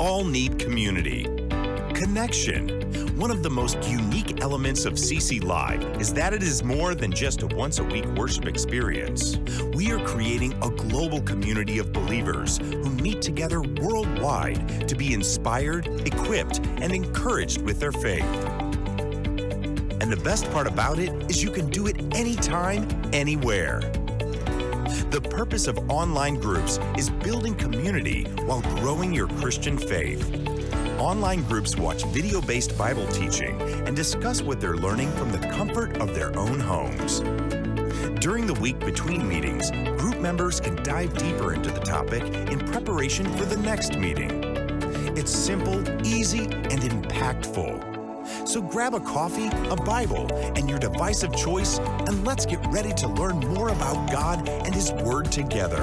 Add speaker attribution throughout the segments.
Speaker 1: all need community. Connection. One of the most unique elements of CC Live is that it is more than just a once-a-week worship experience. We are creating a global community of believers who meet together worldwide to be inspired, equipped, and encouraged with their faith. And the best part about it is you can do it anytime, anywhere. The purpose of online groups is building community while growing your Christian faith. Online groups watch video-based Bible teaching and discuss what they're learning from the comfort of their own homes. During the week between meetings, group members can dive deeper into the topic in preparation for the next meeting. It's simple, easy, and impactful. So grab a coffee, a Bible, and your device of choice, and let's get ready to learn more about God and His Word together.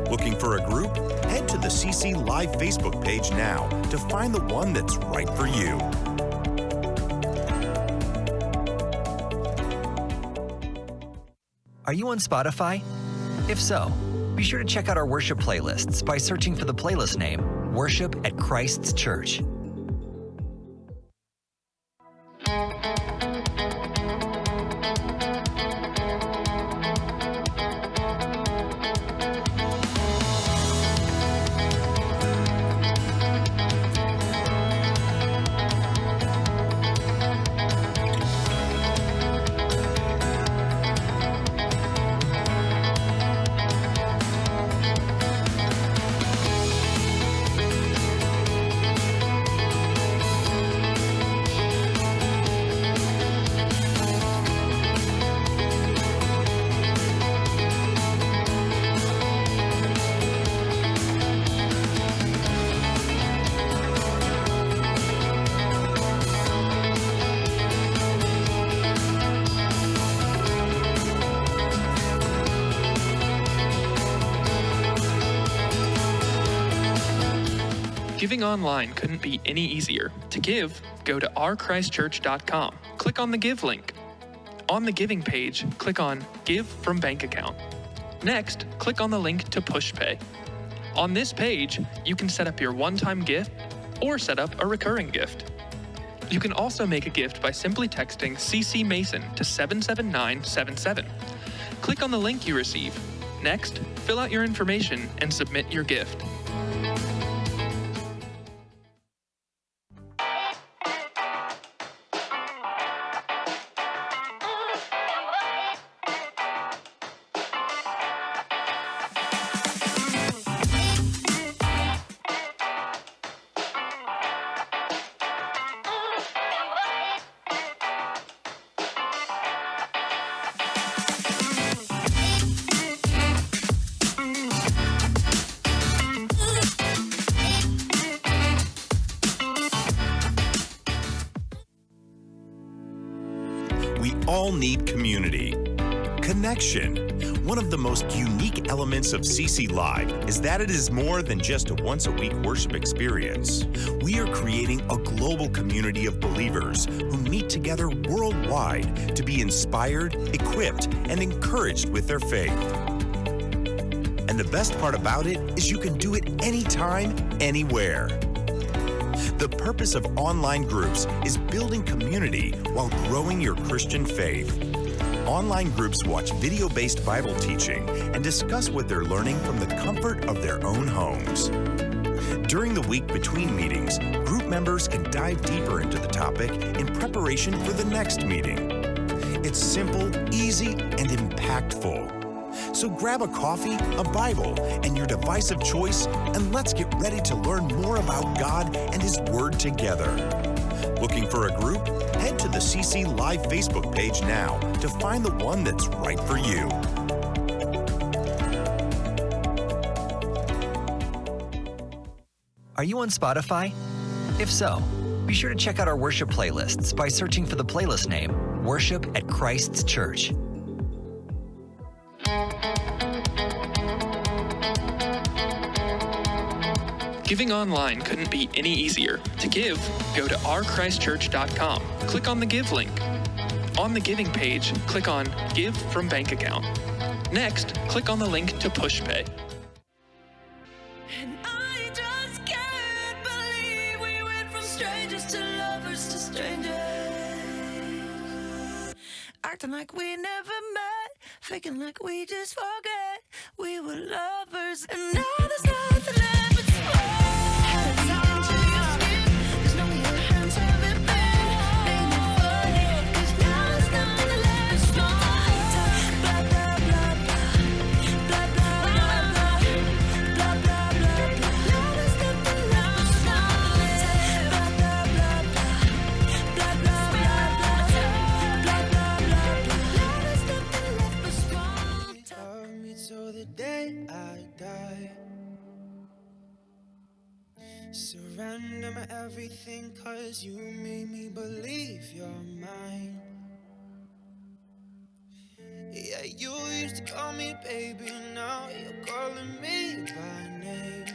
Speaker 1: Looking for a group? Head to the CC Live Facebook page now to find the one that's right for you.
Speaker 2: Are you on Spotify? If so, be sure to check out our worship playlists by searching for the playlist name, Worship at Christ's Church.
Speaker 3: Giving online couldn't be any easier. To give, go to ourchristchurch.com. Click on the Give link. On the Giving page, click on Give from Bank Account. Next, click on the link to PushPay. On this page, you can set up your one-time gift or set up a recurring gift. You can also make a gift by simply texting CC Mason to 77977. Click on the link you receive. Next, fill out your information and submit your gift.
Speaker 1: We all need community. Connection. One of the most unique elements of CC Live is that it is more than just a once-a-week worship experience. We are creating a global community of believers who meet together worldwide to be inspired, equipped, and encouraged with their faith. And the best part about it is you can do it anytime, anywhere. The purpose of online groups is building community while growing your Christian faith. Online groups watch video-based Bible teaching and discuss what they're learning from the comfort of their own homes. During the week between meetings, group members can dive deeper into the topic in preparation for the next meeting. It's simple, easy, and impactful. So grab a coffee, a Bible, and your device of choice, and let's get ready to learn more about God and His Word together. Looking for a group? Head to the CC Live Facebook page now to find the one that's right for you.
Speaker 2: Are you on Spotify? If so, be sure to check out our worship playlists by searching for the playlist name, Worship at Christ's Church.
Speaker 3: Giving online couldn't be any easier. To give, go to ourchristchurch.com. Click on the Give link. On the Giving page, click on Give from Bank Account. Next, click on the link to PushPay.
Speaker 4: And I just can't believe just a stranger. Acting like we never met, faking like we just forget we were lovers, and now there's nothing left but sweat. There's no your hands haven't been. Ain't it funny? 'Cause now there's nothing left but sweat. Blah blah blah blah blah blah blah blah blah blah blah blah. Now there's nothing left but sweat. Blah blah blah blah blah blah blah blah blah blah blah. Now there's nothing left but sweat.
Speaker 5: Love me till the day I die. Surrender my everything, 'cause you made me believe you're mine. Yeah, you used to call me baby, now you're calling me by name.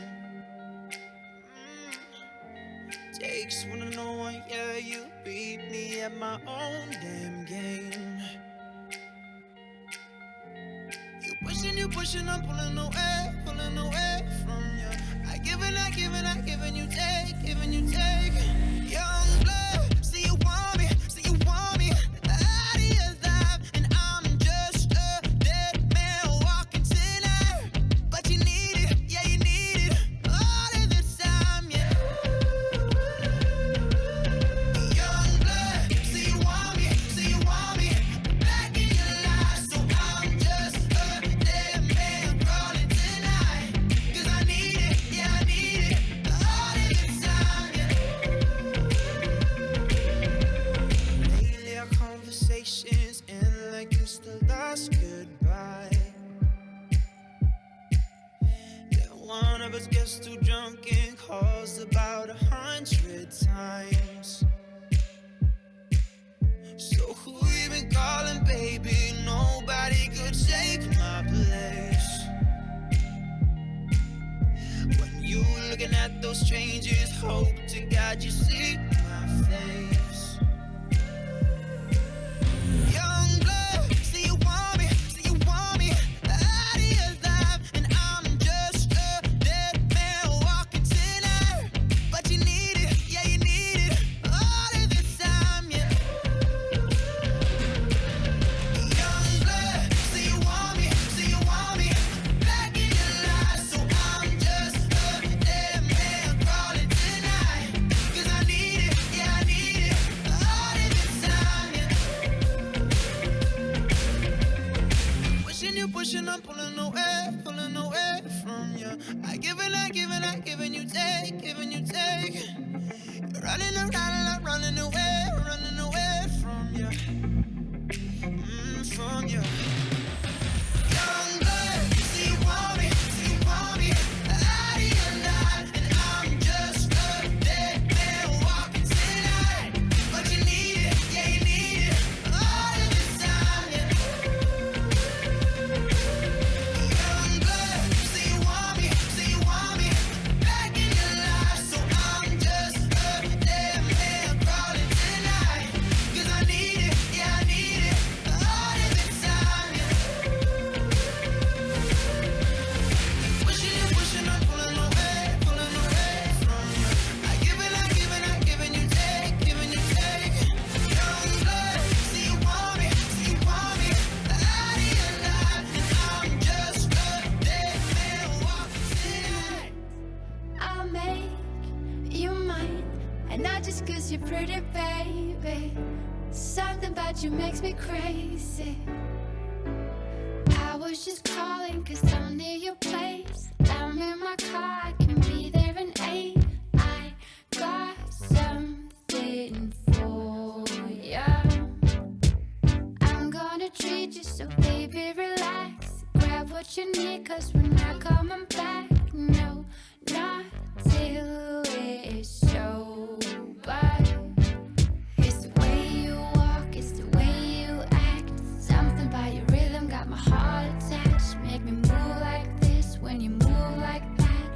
Speaker 5: Takes one to know one, yeah, you beat me at my own damn game. You pushing, I'm pulling away from you. I giving you take. Young blood, see you want me. Out of your life, and I'm just a dead man walking tonight. But you need it, yeah, you need it all of the time, yeah. Young blood, see you want me. Back in your life, so I'm just a dead man crawling tonight. 'Cause I need it, yeah, I need it all of the time, yeah. Lately our conversations end like it's the last goodbye. Yeah, one of us gets too drunk and calls about 100 times. So who you been calling, baby? Nobody could take my place. When you looking at those strangers, hope to God you see my face. Young blood, see you want me. Out of your life, and I'm just a dead man walking tonight. But you need it, yeah, you need it all of the time, yeah. Young blood, see you want me. Back in your life, so I'm just a dead man crawling tonight. 'Cause I need it, yeah, I need it all of the time, yeah. Pushing, I'm pulling away from you. I giving you take. You're running away from you. From you. Young blood, see you want me. Out of your life, and I'm just a dead man walking tonight. But you need it, yeah, you need it all of the time, yeah. Young blood, see you want me. Back in your life, so I'm just a dead man crawling tonight. 'Cause I need it, yeah, I need it all of the time, yeah. Pushing, I'm pulling away from you. I giving you take. Young blood, see you want me. Out of your life, and I'm just a dead man walking tonight.
Speaker 4: I'll make you mine, and not just 'cause you're pretty, baby. Something about you makes me crazy. I was just calling 'cause I'm near your place. I'm in my car, I can be there in 8. I got something for ya. I'm gonna treat you, so baby relax. Grab what you need, 'cause we're not coming back. No, not till it's sober. It's the way you walk, it's the way you act. Something about your rhythm got my heart attached. Make me move like this when you move like that.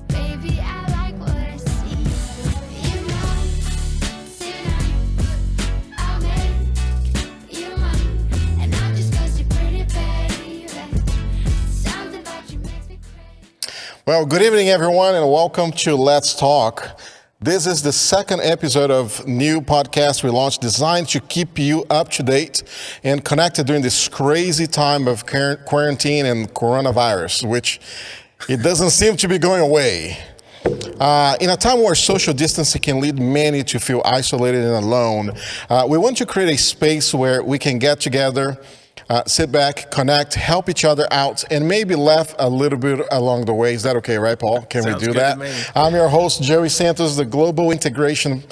Speaker 4: Baby, I like what I see. You know, tonight I'll make you mine, and not just 'cause you're pretty, baby. Something about you makes me crazy.
Speaker 6: Well, good evening, everyone, and welcome to Let's Talk. This is the second episode of new podcast we launched, designed to keep you up to date and connected during this crazy time of quarantine and coronavirus, which it doesn't seem to be going away. In a time where social distancing can lead many to feel isolated and alone, we want to create a space where we can get together, sit back, connect, help each other out, and maybe laugh a little bit along the way. Is that okay, right, Paul? Can we do that? I'm your host, Joey Santos, the Global Integration.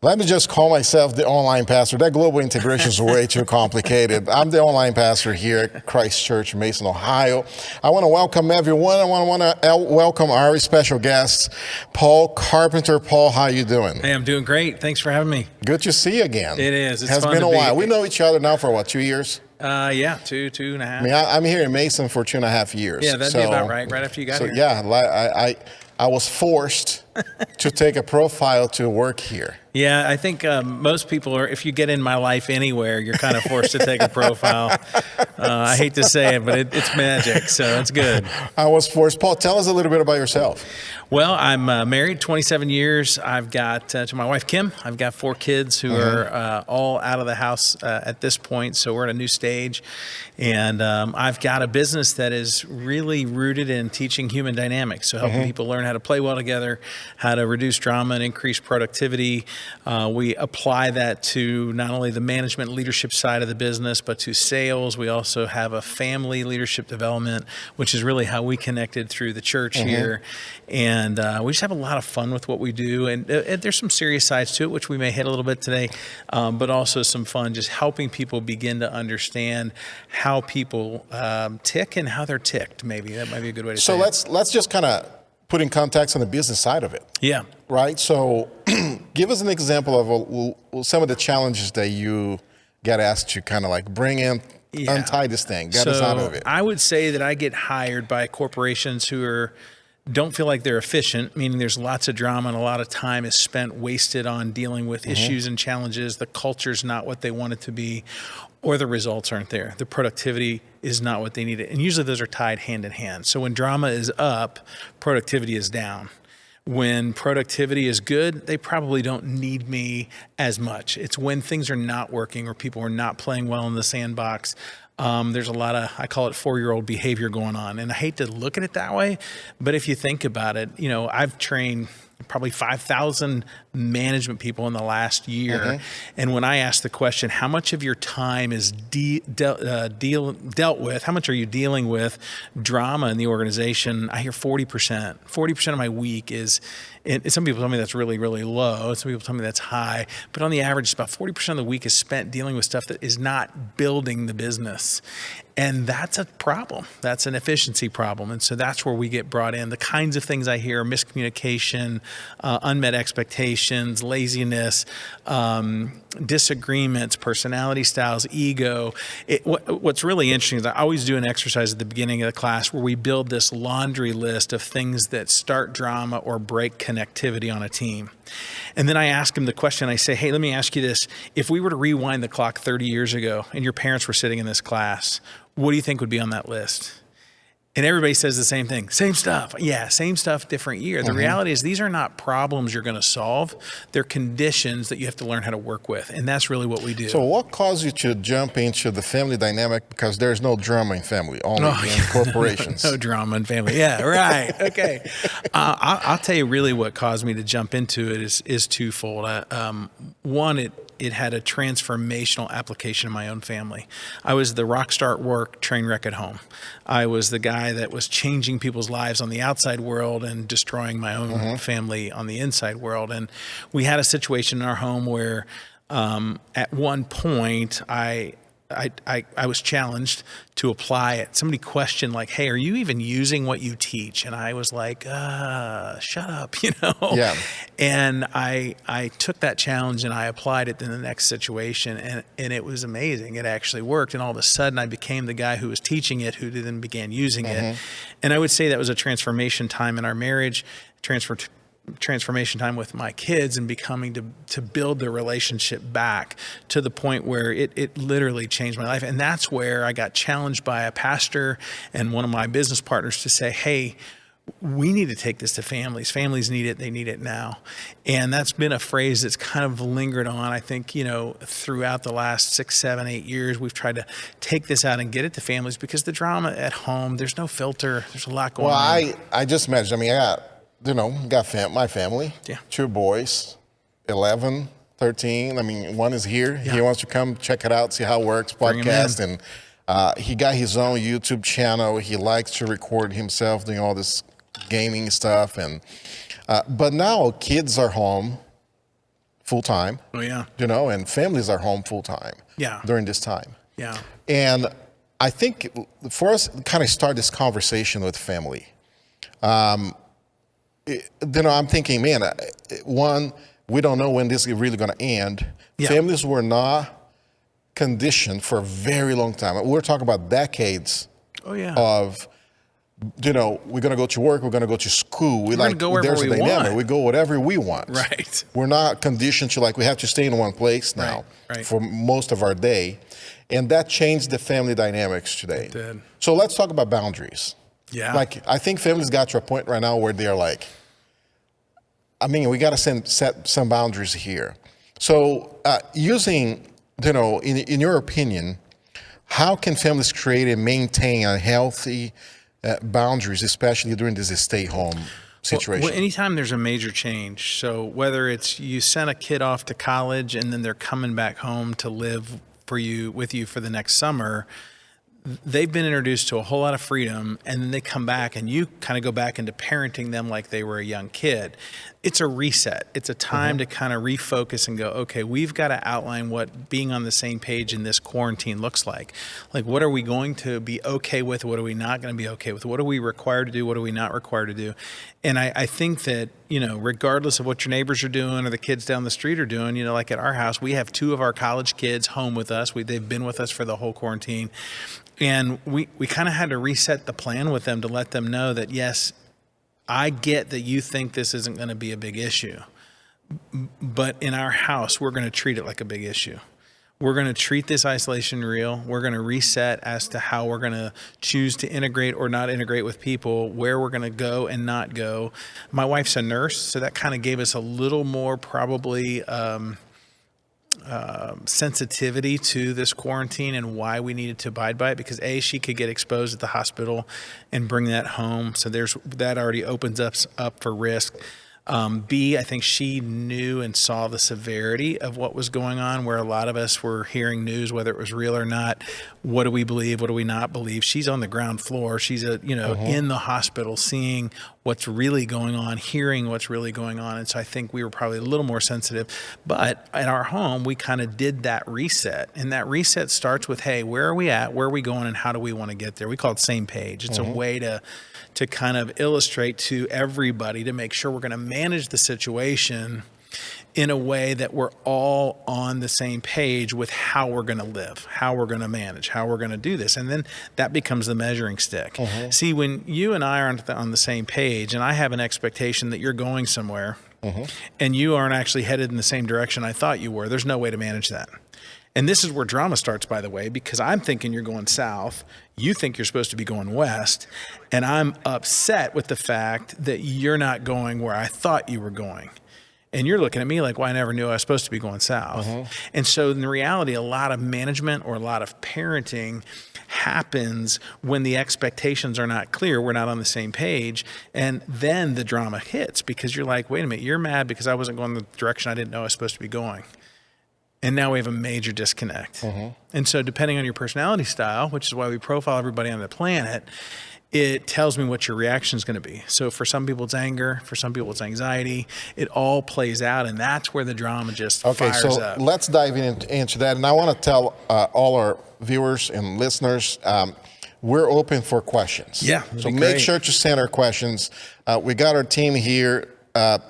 Speaker 6: Let me just call myself the online pastor. That global integration is way too complicated. I'm the online pastor here at Christ Church, Mason, Ohio. I want to welcome everyone. I want to welcome our special guest, Paul Carpenter. Paul, how you doing?
Speaker 7: Hey, I'm doing great. Thanks for having me.
Speaker 6: Good to see you again.
Speaker 7: It is. It's
Speaker 6: has
Speaker 7: fun
Speaker 6: been
Speaker 7: to
Speaker 6: a while.
Speaker 7: be.
Speaker 6: We know each other now for what, 2 years?
Speaker 7: Yeah, two and a half.
Speaker 6: I mean, I'm here in Mason for 2.5 years.
Speaker 7: Yeah, that'd be about right after you got here.
Speaker 6: Yeah, I was forced to take a profile to work here.
Speaker 7: Yeah, I think most people are, if you get in my life anywhere, you're kind of forced to take a profile. I hate to say it, but it's magic, so it's good.
Speaker 6: I was forced. Paul, tell us a little bit about yourself.
Speaker 7: Well, I'm married 27 years. I've got, to my wife, Kim, I've got 4 kids who are all out of the house at this point, so we're at a new stage. And I've got a business that is really rooted in teaching human dynamics, so helping people learn how to play well together, how to reduce drama and increase productivity. We apply that to not only the management leadership side of the business, but to sales. We also have a family leadership development, which is really how we connected through the church here. And we just have a lot of fun with what we do. And there's some serious sides to it, which we may hit a little bit today, but also some fun, just helping people begin to understand how people tick and how they're ticked. Maybe that might be a good way to say it.
Speaker 6: So let's just kind of put in context on the business side of it.
Speaker 7: Yeah.
Speaker 6: Right. So give us an example of some of the challenges that you get asked to kind of like bring in, untie this thing, get us out of it.
Speaker 7: I would say that I get hired by corporations who don't feel like they're efficient, meaning there's lots of drama and a lot of time is spent wasted on dealing with issues and challenges. The culture's not what they want it to be, or the results aren't there. The productivity is not what they need. And usually those are tied hand in hand. So when drama is up, productivity is down. When productivity is good, they probably don't need me as much. It's when things are not working or people are not playing well in the sandbox. There's a lot of, I call it 4-year-old behavior going on. And I hate to look at it that way, but if you think about it, I've trained probably 5,000 management people in the last year. And when I ask the question, how much of your time is dealt with, how much are you dealing with drama in the organization? I hear 40%. 40% of my week is, and some people tell me that's really, really low. Some people tell me that's high. But on the average, about 40% of the week is spent dealing with stuff that is not building the business. And that's a problem. That's an efficiency problem. And so that's where we get brought in. The kinds of things I hear: miscommunication, unmet expectations, laziness, disagreements, personality styles, ego. What's really interesting is I always do an exercise at the beginning of the class where we build this laundry list of things that start drama or break connectivity on a team. And then I ask them the question. I say, hey, let me ask you this. If we were to rewind the clock 30 years ago and your parents were sitting in this class, what do you think would be on that list? And everybody says the same thing. Same stuff. Yeah, same stuff, different year. The reality is these are not problems you're going to solve. They're conditions that you have to learn how to work with. And that's really what we do.
Speaker 6: So what caused you to jump into the family dynamic? Because there's no drama in family, only in corporations.
Speaker 7: No drama in family. Yeah, right. Okay. I'll tell you really what caused me to jump into it is twofold. One, it had a transformational application in my own family. I was the rock star at work, train wreck at home. I was the guy that was changing people's lives on the outside world and destroying my own family on the inside world. And we had a situation in our home where at one point I was challenged to apply it. Somebody questioned, like, hey, are you even using what you teach? And I was like, shut up,
Speaker 6: Yeah.
Speaker 7: And I took that challenge and I applied it in the next situation, and it was amazing. It actually worked. And all of a sudden I became the guy who was teaching it, who then began using it. And I would say that was a transformation time in our marriage, transformation time with my kids, and becoming to build the relationship back to the point where it literally changed my life. And that's where I got challenged by a pastor and one of my business partners to say, hey, we need to take this to families. Families need it. They need it now. And that's been a phrase that's kind of lingered on. I think, throughout the last 6, 7, 8 years, we've tried to take this out and get it to families because the drama at home, there's no filter. There's a lot going on.
Speaker 6: Well, I just imagine, I got, my family, 2 boys, 11, 13. One is here.
Speaker 7: Yeah.
Speaker 6: He wants to come check it out, see how it works, podcast. And he got his own YouTube channel. He likes to record himself doing all this gaming stuff. And but now kids are home full time.
Speaker 7: Oh, yeah.
Speaker 6: And families are home full time.
Speaker 7: Yeah.
Speaker 6: During this time.
Speaker 7: Yeah.
Speaker 6: And I think for us to kind of start this conversation with family, I'm thinking, man, one, we don't know when this is really going to end. Yeah. Families were not conditioned for a very long time. We're talking about decades of, we're going to go to work, we're going to go to school. We're
Speaker 7: going to go wherever we want.
Speaker 6: We go whatever we want.
Speaker 7: Right.
Speaker 6: We're not conditioned to we have to stay in one place now for most of our day. And that changed the family dynamics today.
Speaker 7: It did.
Speaker 6: So let's talk about boundaries.
Speaker 7: Yeah.
Speaker 6: I think families got to a point right now where they're we got to set some boundaries here. So using, in your opinion, how can families create and maintain a healthy boundaries, especially during this stay-home situation?
Speaker 7: Well, anytime there's a major change, so whether it's you sent a kid off to college and then they're coming back home to live with you for the next summer, they've been introduced to a whole lot of freedom, and then they come back and you kind of go back into parenting them like they were a young kid. It's a reset. It's a time to kind of refocus and go, okay, we've got to outline what being on the same page in this quarantine looks like. What are we going to be okay with? What are we not going to be okay with? What are we required to do? What are we not required to do? And I think that, regardless of what your neighbors are doing or the kids down the street are doing, like at our house, we have 2 of our college kids home with us. They've been with us for the whole quarantine. And we kind of had to reset the plan with them to let them know that, yes, I get that you think this isn't going to be a big issue, but in our house, we're going to treat it like a big issue. We're going to treat this isolation real. We're going to reset as to how we're going to choose to integrate or not integrate with people, where we're going to go and not go. My wife's a nurse, so that kind of gave us a little more probably sensitivity to this quarantine and why we needed to abide by it, because A, she could get exposed at the hospital and bring that home. So that already opens us up for risk. B, I think she knew and saw the severity of what was going on, where a lot of us were hearing news, whether it was real or not. What do we believe? What do we not believe? She's on the ground floor. She's in the hospital, seeing what's really going on, hearing what's really going on. And so I think we were probably a little more sensitive. But at our home, we kind of did that reset. And that reset starts with, hey, where are we at? Where are we going? And how do we want to get there? We call it same page. It's a way to kind of illustrate to everybody to make sure we're going to manage the situation in a way that we're all on the same page with how we're going to live, how we're going to manage, how we're going to do this. And then that becomes the measuring stick. See, when you and I aren't on the same page, and I have an expectation that you're going somewhere, and you aren't actually headed in the same direction I thought you were, there's no way to manage that. And this is where drama starts, by the way, because I'm thinking you're going south, you think you're supposed to be going west, and I'm upset with the fact that you're not going where I thought you were going. And you're looking at me like, well, I never knew I was supposed to be going south. And so in reality, a lot of management or a lot of parenting happens when the expectations are not clear, we're not on the same page, and then the drama hits because you're like, wait a minute, you're mad because I wasn't going the direction I didn't know I was supposed to be going. And now we have a major disconnect. And so depending on your personality style, which is why we profile everybody on the planet, it tells me what your reaction is going to be. So for some people, it's anger. For some people, it's anxiety. It all plays out, and that's where the drama just fires up.
Speaker 6: So let's dive into that. And I want to tell all our viewers and listeners, we're open for questions.
Speaker 7: Yeah,
Speaker 6: so make sure to send our questions. We got our team here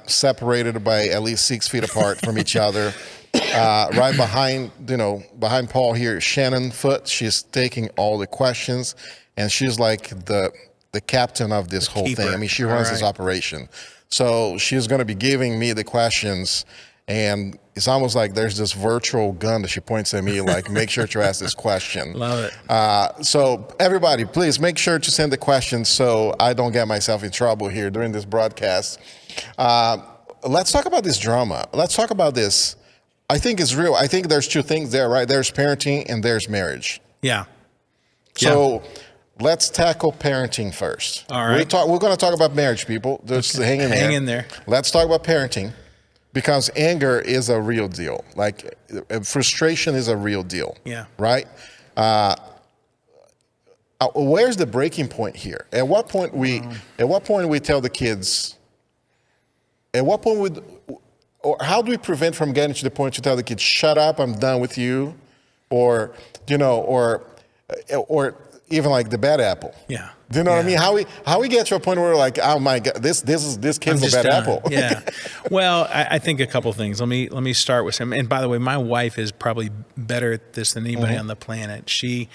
Speaker 6: separated by at least 6 feet apart from each other. Right behind Paul here, Shannon Foote. She's taking all the questions, and she's like the captain of this whole thing. I mean, she runs this operation. So she's going to be giving me the questions, And it's almost like there's this virtual gun that she points at me, like, make sure to ask this question.
Speaker 7: Love it.
Speaker 6: So everybody, please make sure to send the questions so I don't get myself in trouble here during this broadcast. Let's talk about this drama. Let's talk about this. I think it's real. I think there's two things there, right? There's parenting and there's marriage.
Speaker 7: Yeah.
Speaker 6: So let's tackle parenting first.
Speaker 7: All right.
Speaker 6: We're going to talk about marriage, people. Just hang in there.
Speaker 7: Hang in there.
Speaker 6: Let's talk about parenting. Because anger is a real deal. Like, frustration is a real deal.
Speaker 7: Yeah.
Speaker 6: Right? Where's the breaking point here? At what point we tell the kids, or how do we prevent from getting to the point to tell the kids, shut up, I'm done with you? Or even like the bad apple.
Speaker 7: Yeah.
Speaker 6: Do you know what I mean? How we get to a point where we're like, oh my God, this kid's a bad apple.
Speaker 7: Yeah. Well, I think a couple things. Let me start with some. And by the way, my wife is probably better at this than anybody on the planet. She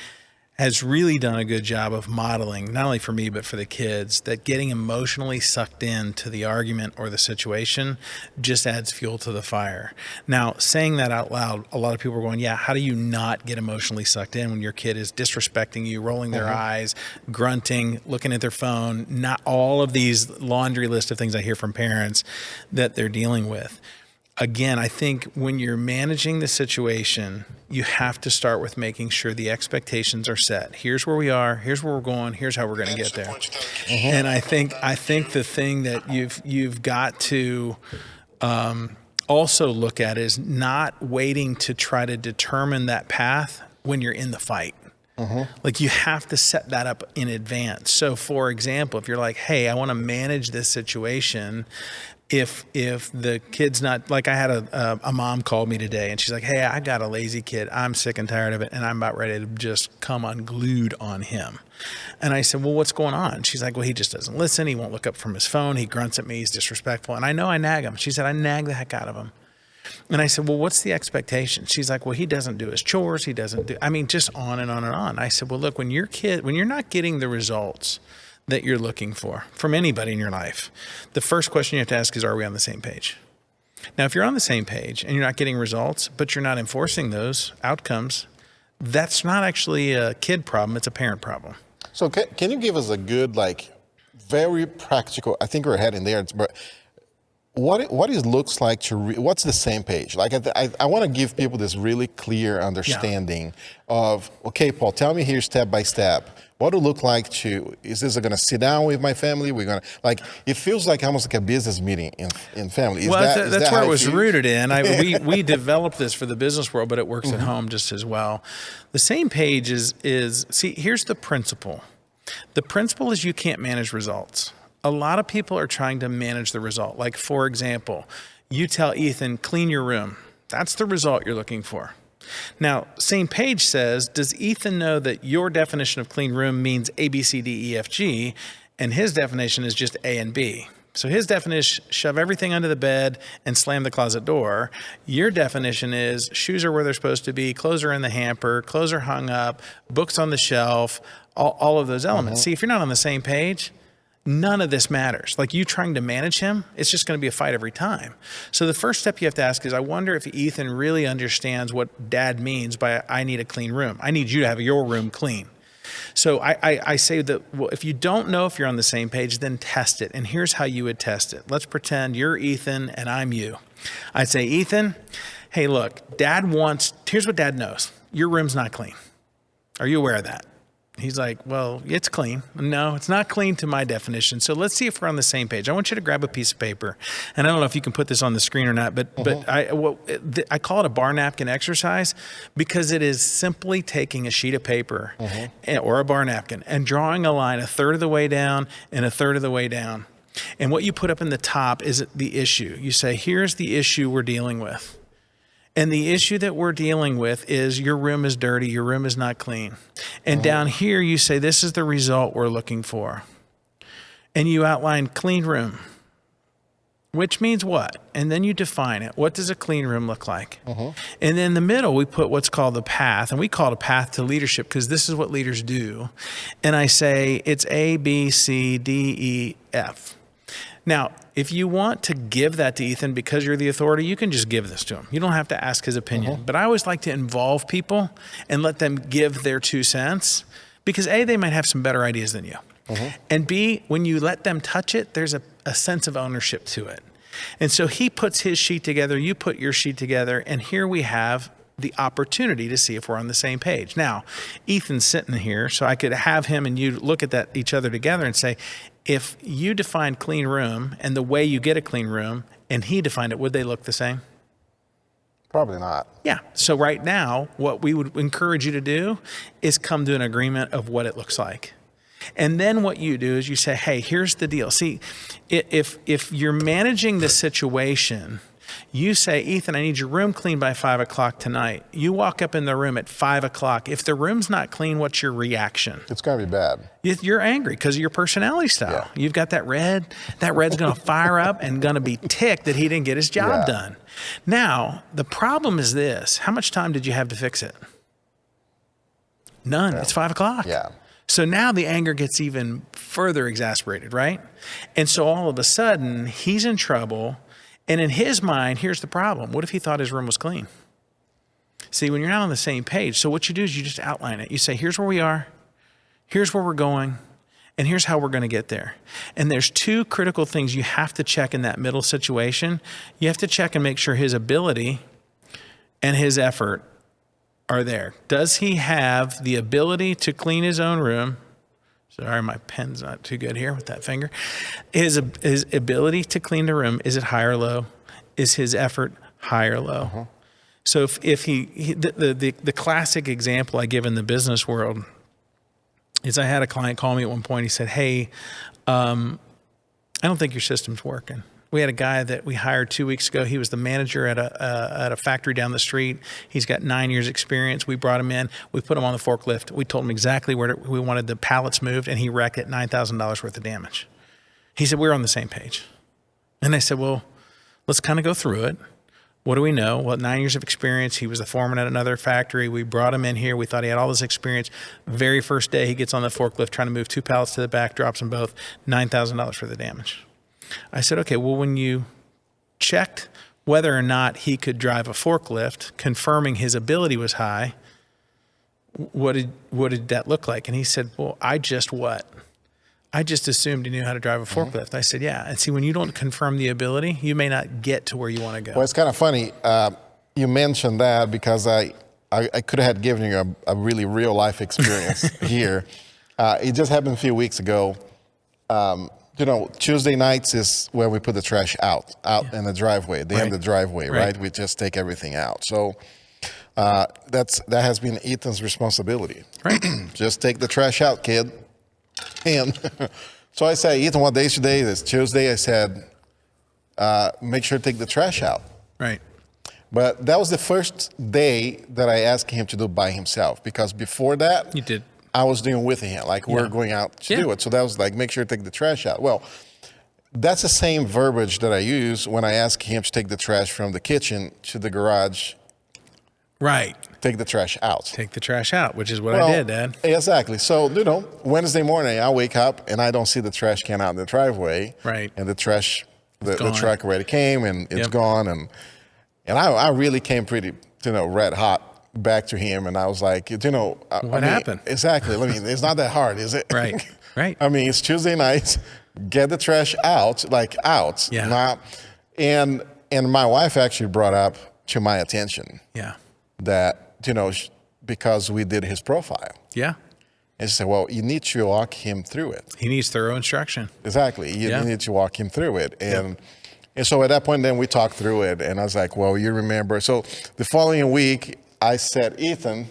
Speaker 7: has really done a good job of modeling, not only for me, but for the kids, that getting emotionally sucked into the argument or the situation just adds fuel to the fire. Now, saying that out loud, a lot of people are going, yeah, how do you not get emotionally sucked in when your kid is disrespecting you, rolling their eyes, grunting, looking at their phone, not all of these laundry list of things I hear from parents that they're dealing with. Again, I think when you're managing the situation, you have to start with making sure the expectations are set. Here's where we are. Here's where we're going. Here's how we're going to get there. And I think the thing that you've got to also look at is not waiting to try to determine that path when you're in the fight. Like, you have to set that up in advance. So, for example, if you're like, hey, I want to manage this situation. If the kid's not, like, I had a mom called me today and she's like, hey, I got a lazy kid. I'm sick and tired of it. And I'm about ready to just come unglued on him. And I said, well, what's going on? She's like, well, he just doesn't listen. He won't look up from his phone. He grunts at me. He's disrespectful. And I know I nag him. She said, I nag the heck out of him. And I said, well, what's the expectation? She's like, well, he doesn't do his chores. He doesn't do, just on and on and on. I said, well, look, when you're not getting the results that you're looking for from anybody in your life, the first question you have to ask is, are we on the same page? Now, if you're on the same page and you're not getting results, but you're not enforcing those outcomes, that's not actually a kid problem. It's a parent problem.
Speaker 6: So can you give us a good, like, very practical, I think we're heading there, but what it looks like what's the same page? Like, I want to give people this really clear understanding of, okay, Paul, tell me here step by step. What do it look like is this going to sit down with my family? We're going to, like, it feels like almost like a business meeting in family.
Speaker 7: That's where it was rooted in. We developed this for the business world, but it works at home just as well. The same page is, see, here's the principle. The principle is you can't manage results. A lot of people are trying to manage the result. Like, for example, you tell Ethan, clean your room. That's the result you're looking for. Now, same page says, does Ethan know that your definition of clean room means A, B, C, D, E, F, G, and his definition is just A and B? So his definition, shove everything under the bed and slam the closet door. Your definition is shoes are where they're supposed to be, clothes are in the hamper, clothes are hung up, books on the shelf, all of those elements. See, if you're not on the same page, none of this matters. Like, you trying to manage him, it's just going to be a fight every time. So the first step you have to ask is, I wonder if Ethan really understands what dad means by I need a clean room. I need you to have your room clean. So I say that, well, if you don't know if you're on the same page, then test it. And here's how you would test it. Let's pretend you're Ethan and I'm you. I'd say, Ethan, hey, look, here's what dad knows. Your room's not clean. Are you aware of that? He's like, well, it's clean. No, it's not clean to my definition. So let's see if we're on the same page. I want you to grab a piece of paper. And I don't know if you can put this on the screen or not, but I call it a bar napkin exercise because it is simply taking a sheet of paper or a bar napkin and drawing a line a third of the way down and a third of the way down. And what you put up in the top is the issue. You say, here's the issue we're dealing with. And the issue that we're dealing with is your room is dirty, your room is not clean. And down here you say, this is the result we're looking for. And you outline clean room, which means what? And then you define it. What does a clean room look like? And then in the middle, we put what's called the path, and we call it a path to leadership because this is what leaders do. And I say it's A, B, C, D, E, F. Now, if you want to give that to Ethan because you're the authority, you can just give this to him. You don't have to ask his opinion. But I always like to involve people and let them give their 2 cents because A, they might have some better ideas than you. And B, when you let them touch it, there's a sense of ownership to it. And so he puts his sheet together, you put your sheet together, and here we have the opportunity to see if we're on the same page. Now, Ethan's sitting here, so I could have him and you look at each other together and say, if you defined clean room and the way you get a clean room, and he defined it, would they look the same?
Speaker 6: Probably not.
Speaker 7: Yeah. So right now, what we would encourage you to do is come to an agreement of what it looks like. And then what you do is you say, hey, here's the deal. See, if you're managing the situation, you say, Ethan, I need your room cleaned by 5 o'clock tonight. You walk up in the room at 5 o'clock. If the room's not clean, what's your reaction?
Speaker 6: It's going to be bad.
Speaker 7: You're angry because of your personality style. Yeah. You've got that red. That red's going to fire up and going to be ticked that he didn't get his job done. Now, the problem is this. How much time did you have to fix it? None. It's 5 o'clock.
Speaker 6: Yeah.
Speaker 7: So now the anger gets even further exasperated, right? And so all of a sudden, he's in trouble. And in his mind, here's the problem. What if he thought his room was clean? See, when you're not on the same page, so what you do is you just outline it. You say, here's where we are, here's where we're going, and here's how we're going to get there. And there's 2 critical things you have to check in that middle situation. You have to check and make sure his ability and his effort are there. Does he have the ability to clean his own room? Sorry, my pen's not too good here with that finger. His ability to clean the room, is it high or low? Is his effort high or low? So if the classic example I give in the business world is I had a client call me at one point. He said, hey, I don't think your system's working. We had a guy that we hired 2 weeks ago. He was the manager at a factory down the street. He's got 9 years experience. We brought him in. We put him on the forklift. We told him exactly where we wanted the pallets moved, and he wrecked it, $9,000 worth of damage. He said, we're on the same page. And I said, well, let's kind of go through it. What do we know? Well, 9 years of experience. He was the foreman at another factory. We brought him in here. We thought he had all this experience. Very first day, he gets on the forklift trying to move 2 pallets to the back, drops them both, $9,000 for the damage. I said, okay, well, when you checked whether or not he could drive a forklift, confirming his ability was high, what did that look like? And he said, well, I just assumed he knew how to drive a forklift. I said, yeah. And see, when you don't confirm the ability, you may not get to where you want to go.
Speaker 6: Well, it's kind of funny. You mentioned that because I could have given you a really real life experience here. It just happened a few weeks ago. Tuesday nights is where we put the trash out in the driveway, the end of the driveway, right? We just take everything out. So that has been Ethan's responsibility. Right. Just take the trash out, kid. And so I said, Ethan, what day is today? It's Tuesday. I said, make sure to take the trash out.
Speaker 7: Right.
Speaker 6: But that was the first day that I asked him to do by himself, because before that,
Speaker 7: you did.
Speaker 6: I was doing with him, like we're going out to do it. So that was like, make sure to take the trash out. Well, that's the same verbiage that I use when I ask him to take the trash from the kitchen to the garage.
Speaker 7: Right.
Speaker 6: Take the trash out.
Speaker 7: Take the trash out, which is what I did, Dad.
Speaker 6: Exactly. So, Wednesday morning, I wake up and I don't see the trash can out in the driveway.
Speaker 7: Right.
Speaker 6: And the trash, the truck already came and it's gone. And I really came pretty, red hot back to him, and I was like, what
Speaker 7: happened?
Speaker 6: Exactly. I mean, it's not that hard, is it?
Speaker 7: Right. Right.
Speaker 6: I mean, it's Tuesday night. Get the trash out, out.
Speaker 7: Yeah.
Speaker 6: And my wife actually brought up to my attention.
Speaker 7: Yeah.
Speaker 6: That because we did his profile.
Speaker 7: Yeah.
Speaker 6: And she said, well, you need to walk him through it.
Speaker 7: He needs thorough instruction.
Speaker 6: Exactly. You need to walk him through it. And so at that point, then we talked through it, and I was like, well, you remember. So the following week, I said, Ethan,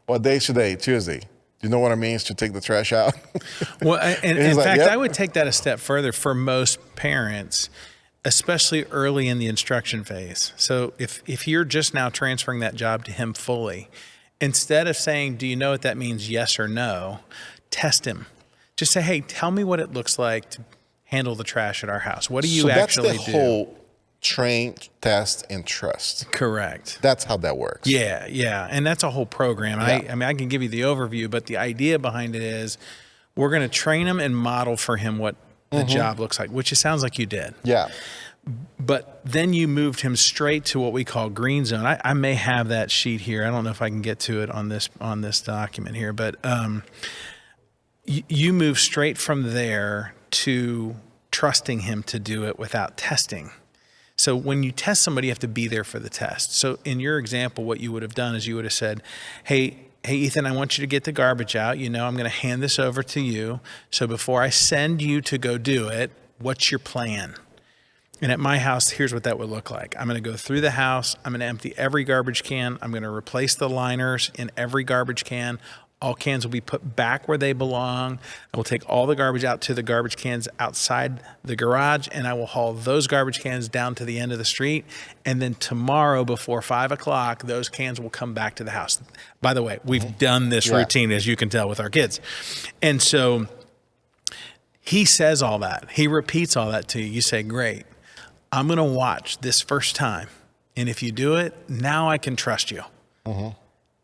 Speaker 6: what day is today? Tuesday. Do you know what it means to take the trash out?
Speaker 7: Well, and in fact, I would take that a step further for most parents, especially early in the instruction phase. So if you're just now transferring that job to him fully, instead of saying, do you know what that means, yes or no, test him. Just say, hey, tell me what it looks like to handle the trash at our house. What do you actually do?
Speaker 6: That's the whole train, test, and trust.
Speaker 7: Correct.
Speaker 6: That's how that works.
Speaker 7: Yeah, yeah. And that's a whole program. Yeah. I can give you the overview, but the idea behind it is we're going to train him and model for him what the job looks like, which it sounds like you did.
Speaker 6: Yeah.
Speaker 7: But then you moved him straight to what we call green zone. I may have that sheet here. I don't know if I can get to it on this document here, but you move straight from there to trusting him to do it without testing. So when you test somebody, you have to be there for the test. So in your example, what you would have done is you would have said, hey, Ethan, I want you to get the garbage out. I'm going to hand this over to you. So before I send you to go do it, what's your plan? And at my house, here's what that would look like. I'm going to go through the house. I'm going to empty every garbage can. I'm going to replace the liners in every garbage can. All cans will be put back where they belong. I will take all the garbage out to the garbage cans outside the garage, and I will haul those garbage cans down to the end of the street. And then tomorrow before 5 o'clock, those cans will come back to the house. By the way, we've done this routine, as you can tell, with our kids. And so he says all that. He repeats all that to you. You say, great. I'm going to watch this first time. And if you do it, now I can trust you.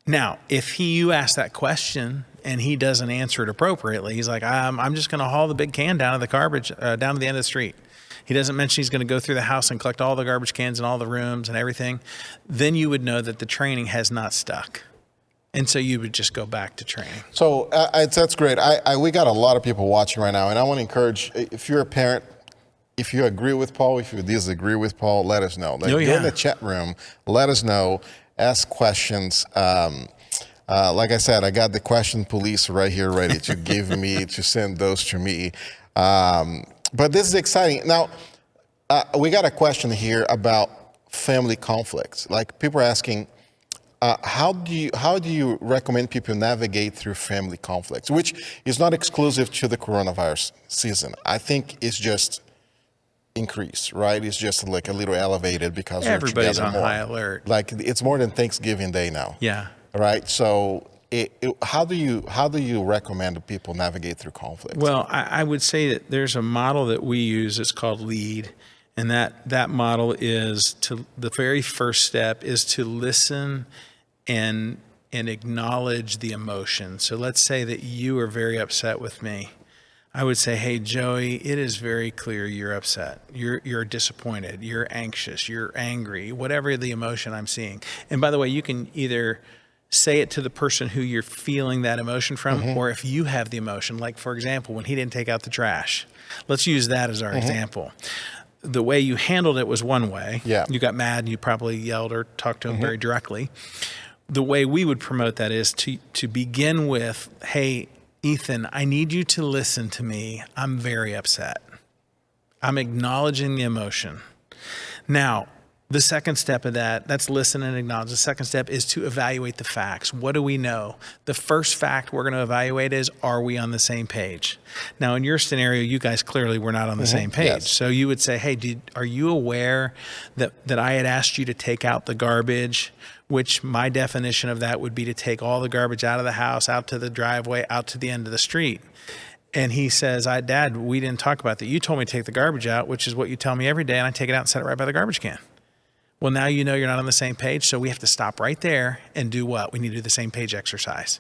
Speaker 7: Now, if you ask that question and he doesn't answer it appropriately, he's like, I'm just going to haul the big can down to the garbage, down to the end of the street. He doesn't mention he's going to go through the house and collect all the garbage cans in all the rooms and everything. Then you would know that the training has not stuck. And so you would just go back to training.
Speaker 6: So that's great. We got a lot of people watching right now, and I want to encourage, if you're a parent, if you agree with Paul, if you disagree with Paul, let us know. Go in the chat room, let us know, ask questions. Like I said, I got the question police right here ready to give me, to send those to me. But this is exciting. Now, we got a question here about family conflicts. Like, people are asking, how do you recommend people navigate through family conflicts, which is not exclusive to the coronavirus season. I think it's just increased, right? It's just like a little elevated because
Speaker 7: everybody's on high alert.
Speaker 6: Like, it's more than Thanksgiving Day now.
Speaker 7: Yeah.
Speaker 6: Right. So how do you recommend people navigate through conflict?
Speaker 7: Well, I would say that there's a model that we use. It's called LEAD. And that model is the very first step is to listen and acknowledge the emotion. So let's say that you are very upset with me. I would say, hey, Joey, it is very clear you're upset. You're disappointed. You're anxious. You're angry, whatever the emotion I'm seeing. And by the way, you can either say it to the person who you're feeling that emotion from, or if you have the emotion, like, for example, when he didn't take out the trash. Let's use that as our example. The way you handled it was one way.
Speaker 6: Yeah.
Speaker 7: You got mad, you probably yelled or talked to him very directly. The way we would promote that is to begin with, hey, Ethan, I need you to listen to me. I'm very upset. I'm acknowledging the emotion. Now, the second step of that's listen and acknowledge. The second step is to evaluate the facts. What do we know? The first fact we're going to evaluate is, are we on the same page? Now, in your scenario, you guys clearly were not on the same page.
Speaker 6: Yes.
Speaker 7: So you would say, hey, are you aware that I had asked you to take out the garbage, which my definition of that would be to take all the garbage out of the house, out to the driveway, out to the end of the street. And he says, Dad, we didn't talk about that. You told me to take the garbage out, which is what you tell me every day, and I take it out and set it right by the garbage can. Well, now you know you're not on the same page, so we have to stop right there and do what? We need to do the same page exercise.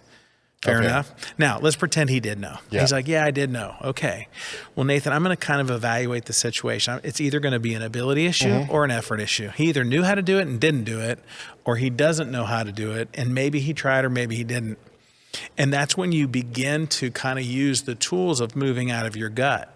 Speaker 7: Fair enough? Now, let's pretend he did know.
Speaker 6: Yeah.
Speaker 7: He's like, yeah, I did know. Okay. Well, Nathan, I'm going to kind of evaluate the situation. It's either going to be an ability issue or an effort issue. He either knew how to do it and didn't do it, or he doesn't know how to do it, and maybe he tried or maybe he didn't. And that's when you begin to kind of use the tools of moving out of your gut.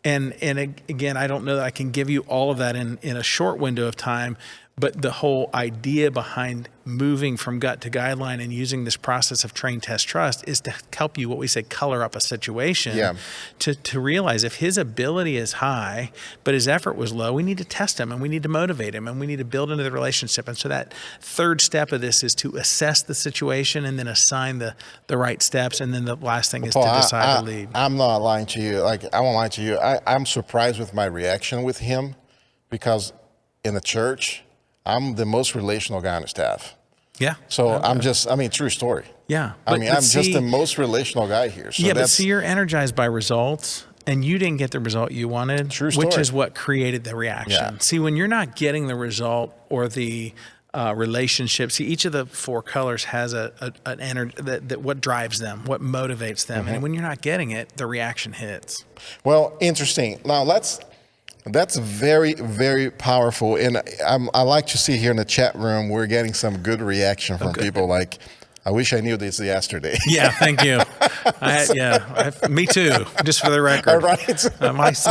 Speaker 7: And again, I don't know that I can give you all of that in a short window of time, but the whole idea behind moving from gut to guideline and using this process of train, test, trust is to help you, what we say, color up a situation to realize if his ability is high, but his effort was low, we need to test him and we need to motivate him and we need to build into the relationship. And so that third step of this is to assess the situation and then assign the right steps. And then the last thing is
Speaker 6: Paul,
Speaker 7: to decide the lead.
Speaker 6: I'm not lying to you. Like, I won't lie to you. I'm surprised with my reaction with him because in the church, I'm the most relational guy on the staff.
Speaker 7: Yeah.
Speaker 6: So true story.
Speaker 7: Yeah.
Speaker 6: I'm just the most relational guy here. So
Speaker 7: but see, you're energized by results and you didn't get the result you wanted,
Speaker 6: True story.
Speaker 7: which is what created the reaction.
Speaker 6: Yeah.
Speaker 7: See, when you're not getting the result or the relationships. See, each of the 4 colors has an energy that what drives them, what motivates them. And when you're not getting it, the reaction hits.
Speaker 6: Well, interesting. Now that's very, very powerful. And I like to see here in the chat room, we're getting some good reaction from people like, I wish I knew this yesterday.
Speaker 7: Yeah, thank you. Me too, just for the record.
Speaker 6: All right.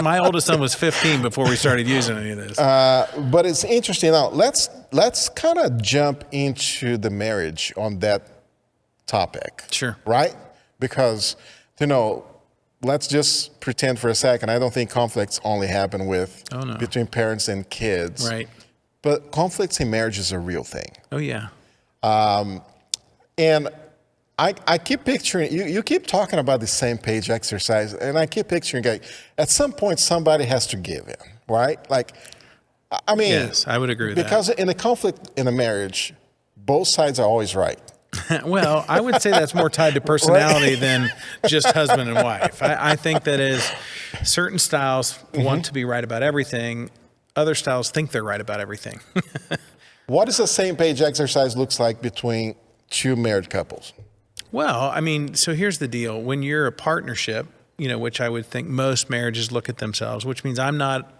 Speaker 7: My oldest son was 15 before we started using any of this.
Speaker 6: But it's interesting. Now, let's kind of jump into the marriage on that topic.
Speaker 7: Sure.
Speaker 6: Right? Because, let's just pretend for a second. I don't think conflicts only happen between parents and kids.
Speaker 7: Right.
Speaker 6: But conflicts in marriage is a real thing.
Speaker 7: Oh, yeah.
Speaker 6: And I keep picturing, you keep talking about the same page exercise, and I keep picturing, at some point, somebody has to give in, right? Like, I mean.
Speaker 7: Yes, I would agree with
Speaker 6: because in a conflict in a marriage, both sides are always right.
Speaker 7: Well, I would say that's more tied to personality than just husband and wife. I think that is certain styles want to be right about everything. Other styles think they're right about everything.
Speaker 6: What does the same page exercise looks like between 2 married couples?
Speaker 7: Well, I mean, so here's the deal. When you're a partnership, which I would think most marriages look at themselves, which means I'm not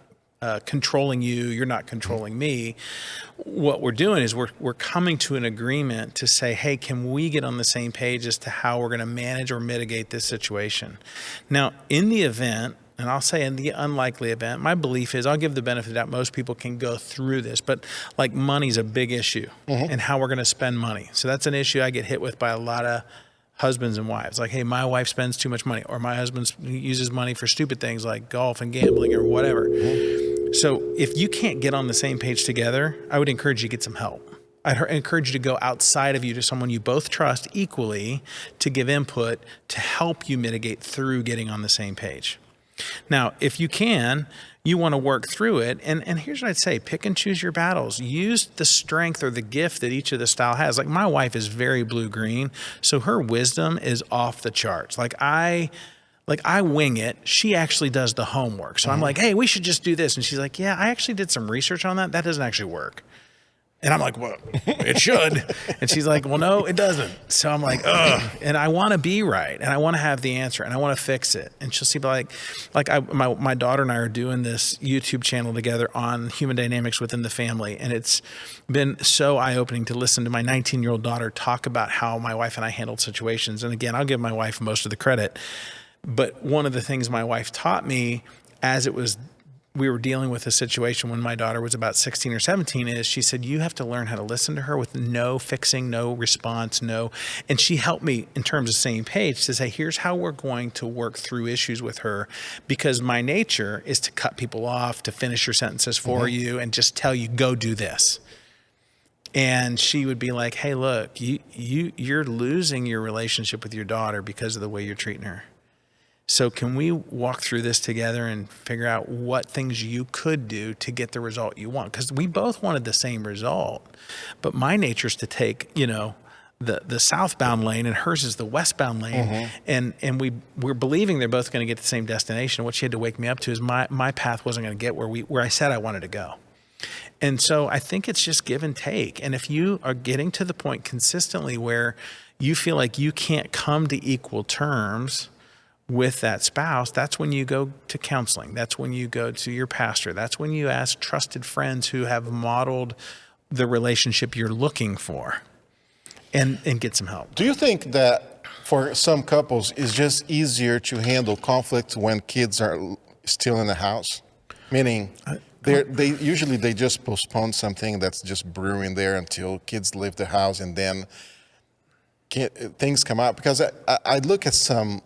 Speaker 7: controlling you, you're not controlling me. What we're doing is we're coming to an agreement to say, hey, can we get on the same page as to how we're going to manage or mitigate this situation? Now, in the event, and I'll say in the unlikely event, my belief is I'll give the benefit of the doubt most people can go through this, but like money's a big issue and how we're going to spend money. So that's an issue I get hit with by a lot of husbands and wives. Like, hey, my wife spends too much money, or my husband uses money for stupid things like golf and gambling or whatever. So if you can't get on the same page together, I would encourage you to get some help. I'd encourage you to go outside of you to someone you both trust equally to give input to help you mitigate through getting on the same page. Now, if you can, you want to work through it. And here's what I'd say, pick and choose your battles. Use the strength or the gift that each of the style has. Like my wife is very blue-green, so her wisdom is off the charts. Like I wing it. She actually does the homework. So I'm like, hey, we should just do this. And she's like, yeah, I actually did some research on that. That doesn't actually work. And I'm like, well, it should. And she's like, well, no, it doesn't. So I'm like, ugh. And I want to be right. And I want to have the answer. And I want to fix it. And she'll see, my daughter and I are doing this YouTube channel together on human dynamics within the family. And it's been so eye-opening to listen to my 19-year-old daughter talk about how my wife and I handled situations. And again, I'll give my wife most of the credit. But one of the things my wife taught me as we were dealing with a situation when my daughter was about 16 or 17 is she said, you have to learn how to listen to her with no fixing, no response, no. And she helped me in terms of same page to say, here's how we're going to work through issues with her, because my nature is to cut people off, to finish your sentences for you and just tell you, go do this. And she would be like, hey, look, you're losing your relationship with your daughter because of the way you're treating her. So can we walk through this together and figure out what things you could do to get the result you want? Because we both wanted the same result, but my nature is to take, the southbound lane and hers is the westbound lane. And we're believing they're both going to get the same destination. What she had to wake me up to is my path wasn't going to get where I said I wanted to go. And so I think it's just give and take. And if you are getting to the point consistently where you feel like you can't come to equal terms with that spouse, that's when you go to counseling. That's when you go to your pastor. That's when you ask trusted friends who have modeled the relationship you're looking for and get some help.
Speaker 6: Do you think that for some couples it's just easier to handle conflict when kids are still in the house? Meaning they usually just postpone something that's just brewing there until kids leave the house and then things come out. Because I look at some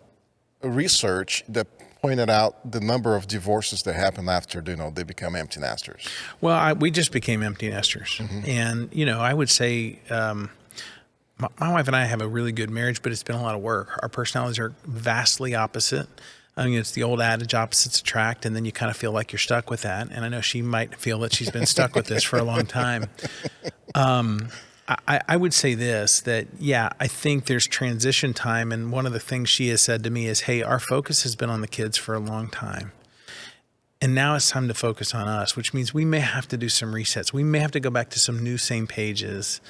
Speaker 6: research that pointed out the number of divorces that happen after they become empty nesters.
Speaker 7: Well, we just became empty nesters. And, I would say my wife and I have a really good marriage, but it's been a lot of work. Our personalities are vastly opposite. I mean, it's the old adage, opposites attract, and then you kind of feel like you're stuck with that. And I know she might feel that she's been stuck with this for a long time. I would say this, that, I think there's transition time. And one of the things she has said to me is, hey, our focus has been on the kids for a long time. And now it's time to focus on us, which means we may have to do some resets. We may have to go back to some new same pages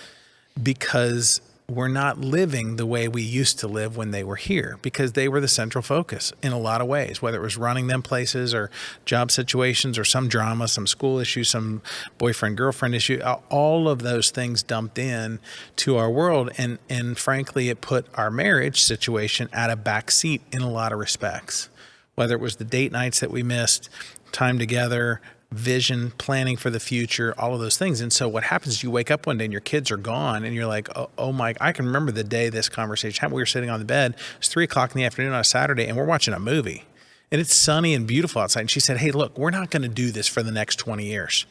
Speaker 7: because we're not living the way we used to live when they were here, because they were the central focus in a lot of ways, whether it was running them places or job situations or some drama, some school issue, some boyfriend, girlfriend issue, all of those things dumped in to our world. And frankly, it put our marriage situation at a back seat in a lot of respects, whether it was the date nights that we missed, time together, vision, planning for the future, all of those things. And so what happens is you wake up one day and your kids are gone and you're like, oh my, I can remember the day this conversation happened. We were sitting on the bed. It's 3:00 in the afternoon on a Saturday and we're watching a movie and it's sunny and beautiful outside. And she said, hey, look, we're not going to do this for the next 20 years.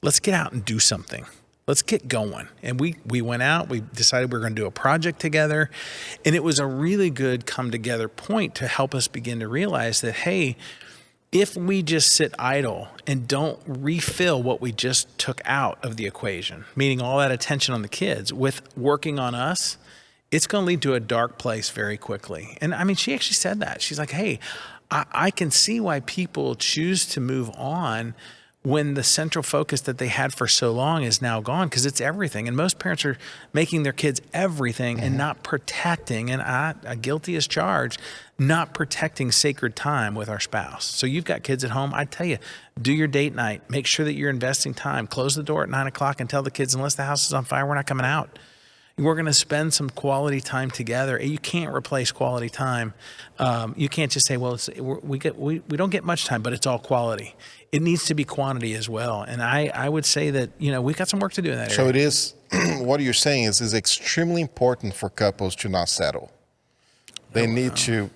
Speaker 7: Let's get out and do something. Let's get going. And we went out, we decided we were going to do a project together. And it was a really good come together point to help us begin to realize that, hey, if we just sit idle and don't refill what we just took out of the equation, meaning all that attention on the kids with working on us, it's going to lead to a dark place very quickly. And I mean, she actually said that. She's like, hey, I can see why people choose to move on when the central focus that they had for so long is now gone, because it's everything. And most parents are making their kids everything and not protecting, and I guilty as charged, not protecting sacred time with our spouse. So you've got kids at home, I tell you, do your date night. Make sure that you're investing time. Close the door at 9:00 and tell the kids, unless the house is on fire, we're not coming out. We're going to spend some quality time together. You can't replace quality time. You can't just say, well, we don't get much time, but it's all quality. It needs to be quantity as well. And I would say that, we've got some work to do in that area.
Speaker 6: So it is, what you're saying is extremely important for couples to not settle. They need to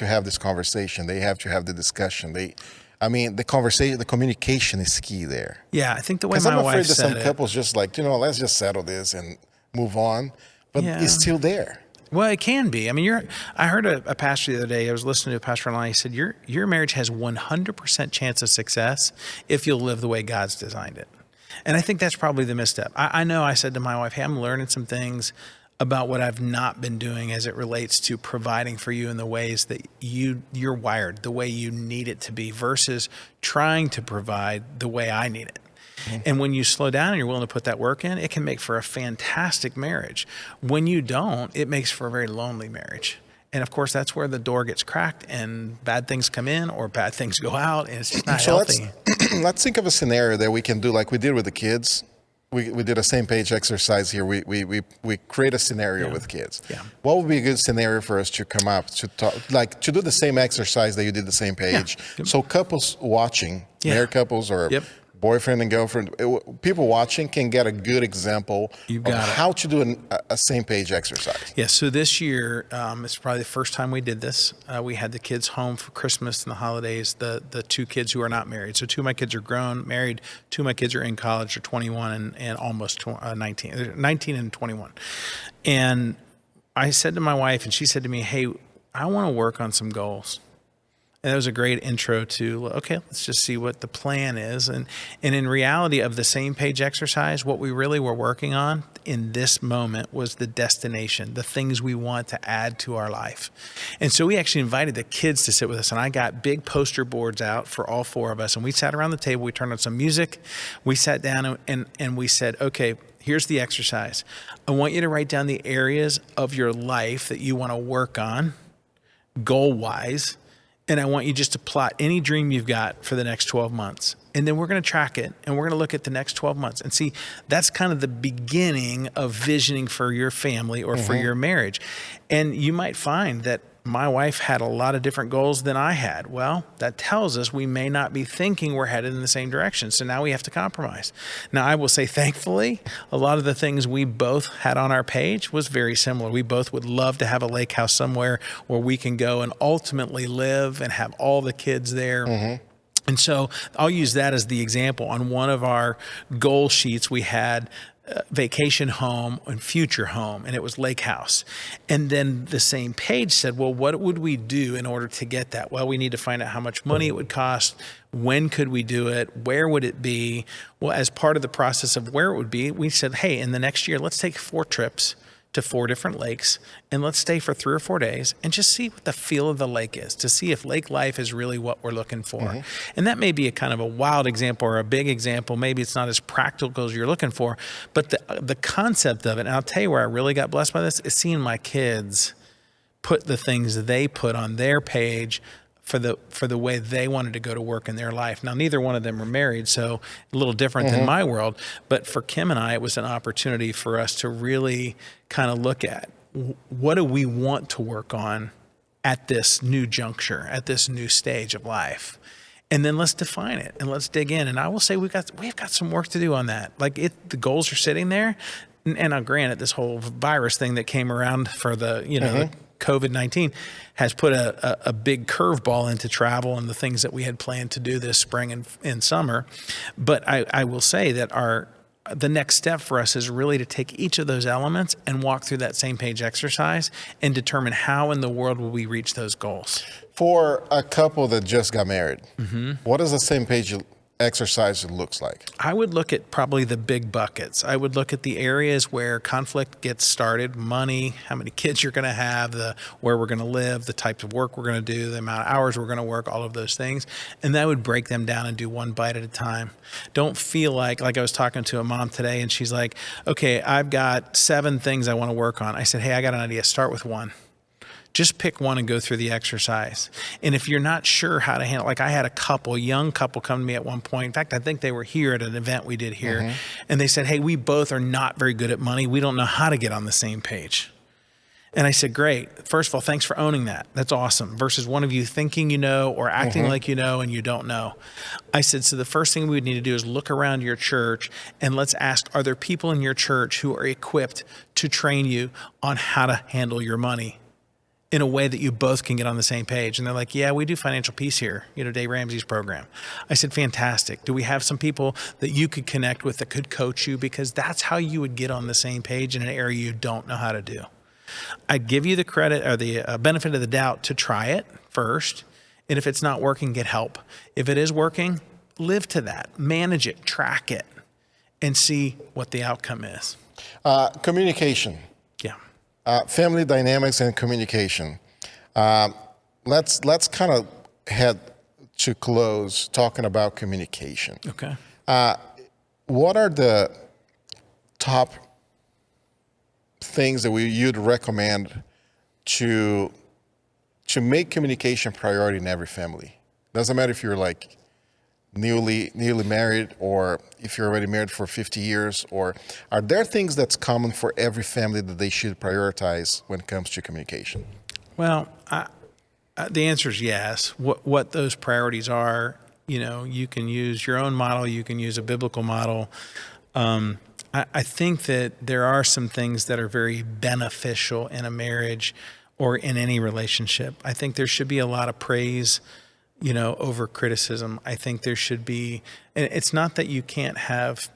Speaker 6: have this conversation. They have to have the discussion. The conversation, the communication is key there.
Speaker 7: Yeah, I think the way my wife said it.
Speaker 6: Because I'm afraid that some couples just like, let's just settle this and move on. But it's still there.
Speaker 7: Well, it can be. I mean, I heard a pastor the other day. I was listening to a pastor online. He said, your marriage has 100% chance of success if you'll live the way God's designed it. And I think that's probably the misstep. I know I said to my wife, hey, I'm learning some things about what I've not been doing as it relates to providing for you in the ways that you're wired, the way you need it to be, versus trying to provide the way I need it. Mm-hmm. And when you slow down and you're willing to put that work in, it can make for a fantastic marriage. When you don't, it makes for a very lonely marriage. And of course, that's where the door gets cracked and bad things come in or bad things go out, and it's just not healthy.
Speaker 6: Let's think of a scenario that we can do like we did with the kids. We did a same page exercise here. We create a scenario with kids. Yeah. What would be a good scenario for us to come up to talk, like to do the same exercise that you did the same page? Yeah. So couples watching, married couples or boyfriend and girlfriend, people watching can get a good example of how to do a same page exercise.
Speaker 7: Yeah, so this year, it's probably the first time we did this. We had the kids home for Christmas and the holidays, the two kids who are not married. So two of my kids are grown, married. Two of my kids are in college, they're 21 and almost 19. They're 19 and 21. And I said to my wife, and she said to me, hey, I want to work on some goals. And that was a great intro to, okay, let's just see what the plan is. And in reality of the same page exercise, what we really were working on in this moment was the destination, the things we want to add to our life. And so we actually invited the kids to sit with us. And I got big poster boards out for all four of us. And we sat around the table, we turned on some music. We sat down and we said, okay, here's the exercise. I want you to write down the areas of your life that you want to work on, goal-wise. And I want you just to plot any dream you've got for the next 12 months. And then we're going to track it and we're going to look at the next 12 months and see, that's kind of the beginning of visioning for your family or for your marriage. And you might find that my wife had a lot of different goals than I had. Well, that tells us we may not be thinking we're headed in the same direction. So now we have to compromise. Now, I will say, thankfully, a lot of the things we both had on our page was very similar. We both would love to have a lake house somewhere where we can go and ultimately live and have all the kids there. Mm-hmm. And so I'll use that as the example. On one of our goal sheets, we had vacation home and future home, and it was lake house. And then the same page said, well, what would we do in order to get that? Well, we need to find out how much money it would cost. When could we do it? Where would it be? Well, as part of the process of where it would be, we said, hey, in the next year, let's take 4 trips to 4 different lakes, and let's stay for 3 or 4 days and just see what the feel of the lake is, to see if lake life is really what we're looking for. And that may be a kind of a wild example or a big example. Maybe it's not as practical as you're looking for, but the concept of it, and I'll tell you where I really got blessed by this, is seeing my kids put the things they put on their page for the way they wanted to go to work in their life. Now, neither one of them were married, so a little different than my world. But for Kim and I, it was an opportunity for us to really kind of look at what do we want to work on at this new juncture, at this new stage of life. And then let's define it and let's dig in. And I will say we've got some work to do on that. Like the goals are sitting there. And I'll grant it, this whole virus thing that came around for the COVID-19 has put a big curveball into travel and the things that we had planned to do this spring and summer. But I will say that the next step for us is really to take each of those elements and walk through that same page exercise and determine how in the world will we reach those goals.
Speaker 6: For a couple that just got married, what does the same page exercise looks like?
Speaker 7: I would look at probably the big buckets. I would look at the areas where conflict gets started: money, how many kids you're going to have, where we're going to live, the types of work we're going to do, the amount of hours we're going to work, all of those things. And that would break them down and do one bite at a time. Don't feel like I was talking to a mom today and she's like, okay, I've got 7 things I want to work on. I said, hey, I got an idea. Start with 1. Just pick 1 and go through the exercise. And if you're not sure how to handle, like I had a young couple come to me at one point. In fact, I think they were here at an event we did here. And they said, hey, we both are not very good at money. We don't know how to get on the same page. And I said, great. First of all, thanks for owning that. That's awesome. Versus one of you thinking you know or acting like you know and you don't know. I said, so the first thing we would need to do is look around your church and let's ask, are there people in your church who are equipped to train you on how to handle your money in a way that you both can get on the same page? And they're like, yeah, we do financial peace here, Dave Ramsey's program. I said, fantastic. Do we have some people that you could connect with that could coach you? Because that's how you would get on the same page in an area you don't know how to do. I'd give you the credit or the benefit of the doubt to try it first. And if it's not working, get help. If it is working, live to that, manage it, track it, and see what the outcome is.
Speaker 6: Communication.
Speaker 7: Yeah.
Speaker 6: Family dynamics and communication. Let's kind of head to close talking about communication.
Speaker 7: Okay.
Speaker 6: What are the top things that you'd recommend to make communication priority in every family? Doesn't matter if you're like newly married or if you're already married for 50 years, or are there things that's common for every family that they should prioritize when it comes to communication? Well,
Speaker 7: the answer is yes. What those priorities are, you can use your own model, you can use a biblical model. I think that there are some things that are very beneficial in a marriage or in any relationship. I think there should be a lot of praise, over criticism. I think there should be, and it's not that you can't have,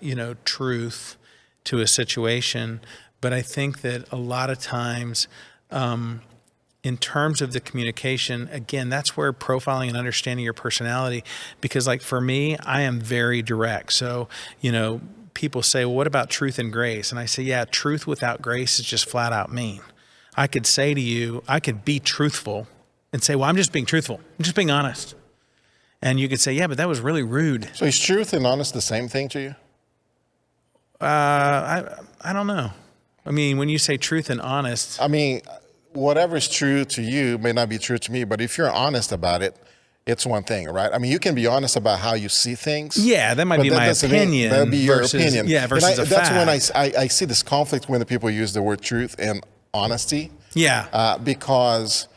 Speaker 7: truth to a situation, but I think that a lot of times, in terms of the communication, again, that's where profiling and understanding your personality, because like for me, I am very direct. So, people say, well, what about truth and grace? And I say, yeah, truth without grace is just flat out mean. I could say to you, I could be truthful and say, well, I'm just being truthful. I'm just being honest. And you could say, yeah, but that was really rude.
Speaker 6: So is truth and honest the same thing to you?
Speaker 7: I don't know. I mean, when you say truth and honest.
Speaker 6: I mean, whatever is true to you may not be true to me, but if you're honest about it, it's one thing, right? I mean, you can be honest about how you see things.
Speaker 7: Yeah, that might be my opinion.
Speaker 6: That would be your opinion.
Speaker 7: Yeah, versus a
Speaker 6: that's
Speaker 7: fact.
Speaker 6: when I see this conflict when the people use the word truth and honesty.
Speaker 7: Yeah.
Speaker 6: Because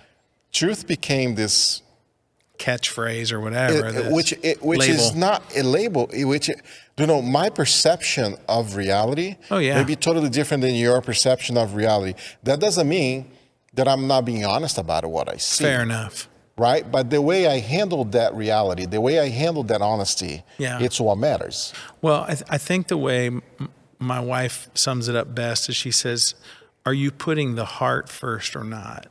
Speaker 6: truth became this
Speaker 7: catchphrase or whatever.
Speaker 6: Which is not a label, my perception of reality may be totally different than your perception of reality. That doesn't mean that I'm not being honest about what I see.
Speaker 7: Fair enough.
Speaker 6: Right? But the way I handled that reality, the way I handled that honesty, it's what matters.
Speaker 7: Well, I think the way my wife sums it up best is she says, are you putting the heart first or not?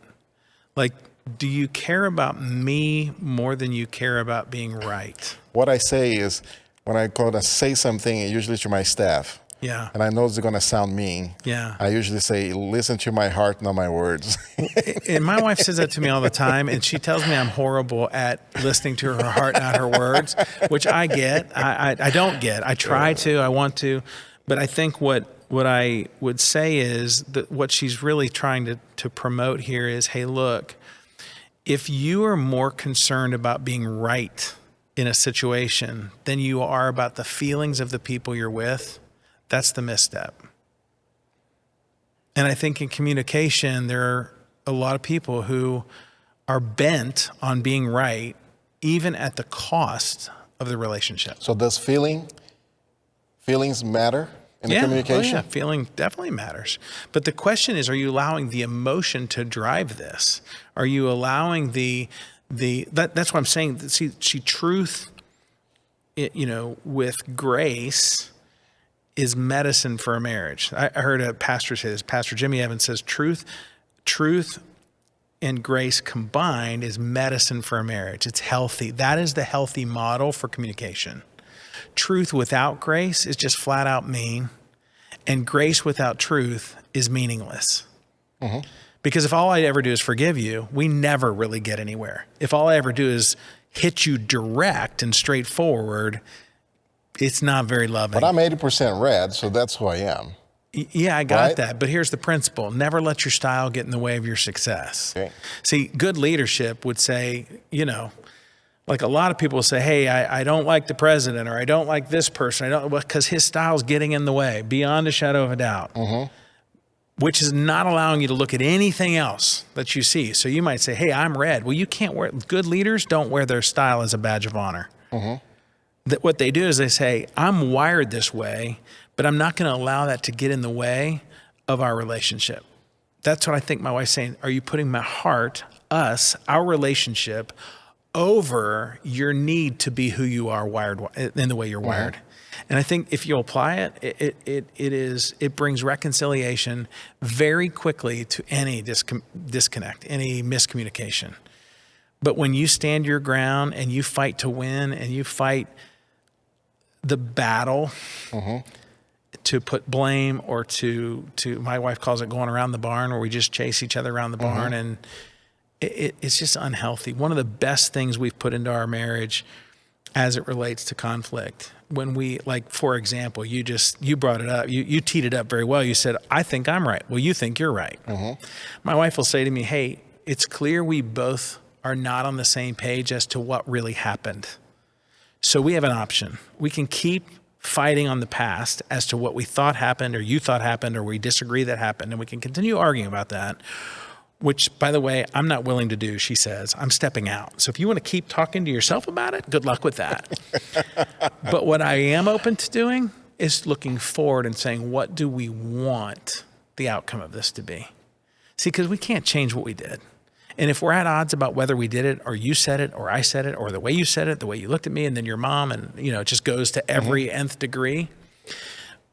Speaker 7: Like, do you care about me more than you care about being right?
Speaker 6: What I say is, when I go to say something, usually to my staff,
Speaker 7: Yeah.
Speaker 6: And I know it's going to sound mean.
Speaker 7: Yeah.
Speaker 6: I usually say, listen to my heart, not my words.
Speaker 7: And my wife says that to me all the time, and she tells me I'm horrible at listening to her heart, not her words, which I get. I don't get. I try to. I want to. But I think what I would say is that what she's really trying to promote here is, hey, look, if you are more concerned about being right in a situation than you are about the feelings of the people you're with, that's the misstep. And I think in communication, there are a lot of people who are bent on being right, even at the cost of the relationship.
Speaker 6: So does feelings matter in the communication?
Speaker 7: Oh, yeah, feeling definitely matters. But the question is, are you allowing the emotion to drive this? Are you allowing that's what I'm saying. See, truth, with grace is medicine for a marriage. I heard a pastor say this. Pastor Jimmy Evans says, truth and grace combined is medicine for a marriage. It's healthy. That is the healthy model for communication. Truth without grace is just flat out mean, and grace without truth is meaningless. Mm-hmm. Because if all I ever do is forgive you, we never really get anywhere. If all I ever do is hit you direct and straightforward, it's not very loving.
Speaker 6: But I'm 80% red, so that's who I am.
Speaker 7: Yeah, I got that. But here's the principle. Never let your style get in the way of your success. Okay. See, good leadership would say, like a lot of people say, hey, I don't like the president, or I don't like this person. Because his style's getting in the way, beyond a shadow of a doubt. Mm-hmm. Which is not allowing you to look at anything else that you see. So you might say, hey, I'm red. Well, you can't good leaders don't wear their style as a badge of honor. Mm-hmm. That what they do is they say, I'm wired this way, but I'm not going to allow that to get in the way of our relationship. That's what I think my wife's saying. Are you putting my heart, our relationship, over your need to be who you are wired in the way you're wired? And I think if you apply it, it brings reconciliation very quickly to any disconnect, any miscommunication. But when you stand your ground and you fight to win, and you fight the battle to put blame, or to my wife calls it going around the barn, where we just chase each other around the barn, and it's just unhealthy. One of the best things we've put into our marriage as it relates to conflict, when we, like, for example, you brought it up, you teed it up very well. You said, I think I'm right. Well, you think you're right. My wife will say to me, hey, it's clear we both are not on the same page as to what really happened. So we have an option. We can keep fighting on the past as to what we thought happened, or you thought happened, or we disagree that happened, and we can continue arguing about that, which, by the way, I'm not willing to do, she says. I'm stepping out. So if you want to keep talking to yourself about it, good luck with that. But what I am open to doing is looking forward and saying, what do we want the outcome of this to be? See, because we can't change what we did. And if we're at odds about whether we did it, or you said it, or I said it, or the way you said it, the way you looked at me, and then your mom, and it just goes to every nth degree,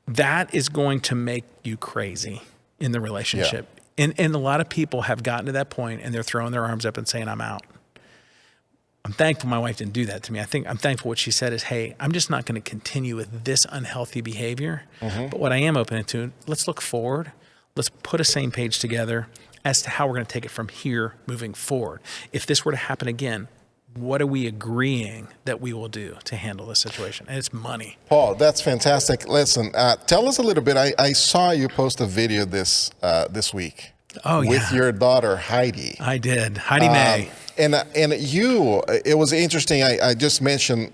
Speaker 7: that is going to make you crazy in the relationship. Yeah. And a lot of people have gotten to that point, and they're throwing their arms up and saying, I'm out. I'm thankful my wife didn't do that to me. I'm thankful what she said is, hey, I'm just not going to continue with this unhealthy behavior. But what I am open to, let's look forward. Let's put a same page together as to how we're going to take it from here moving forward. If this were to happen again, what are we agreeing that we will do to handle this situation? And it's money.
Speaker 6: Paul, that's fantastic. Listen, tell us a little bit. I saw you post a video this week.
Speaker 7: Oh, yeah.
Speaker 6: With your daughter, Heidi.
Speaker 7: I did. Heidi May.
Speaker 6: And it was interesting. I just mentioned,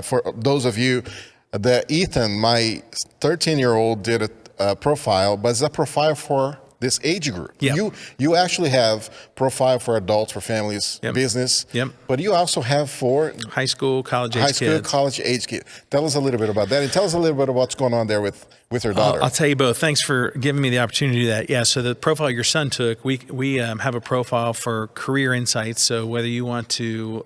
Speaker 6: for those of you, that Ethan, my 13-year-old, did a profile, but it's a profile for this age group. Yep. You actually have profile for adults, for families, business. Yep. But you also have for
Speaker 7: high school, college age kids.
Speaker 6: Tell us a little bit about that, and tell us a little bit about what's going on there with her daughter.
Speaker 7: I'll tell you both. Thanks for giving me the opportunity to do that. Yeah. So the profile your son took, we have a profile for career insights. So whether you want to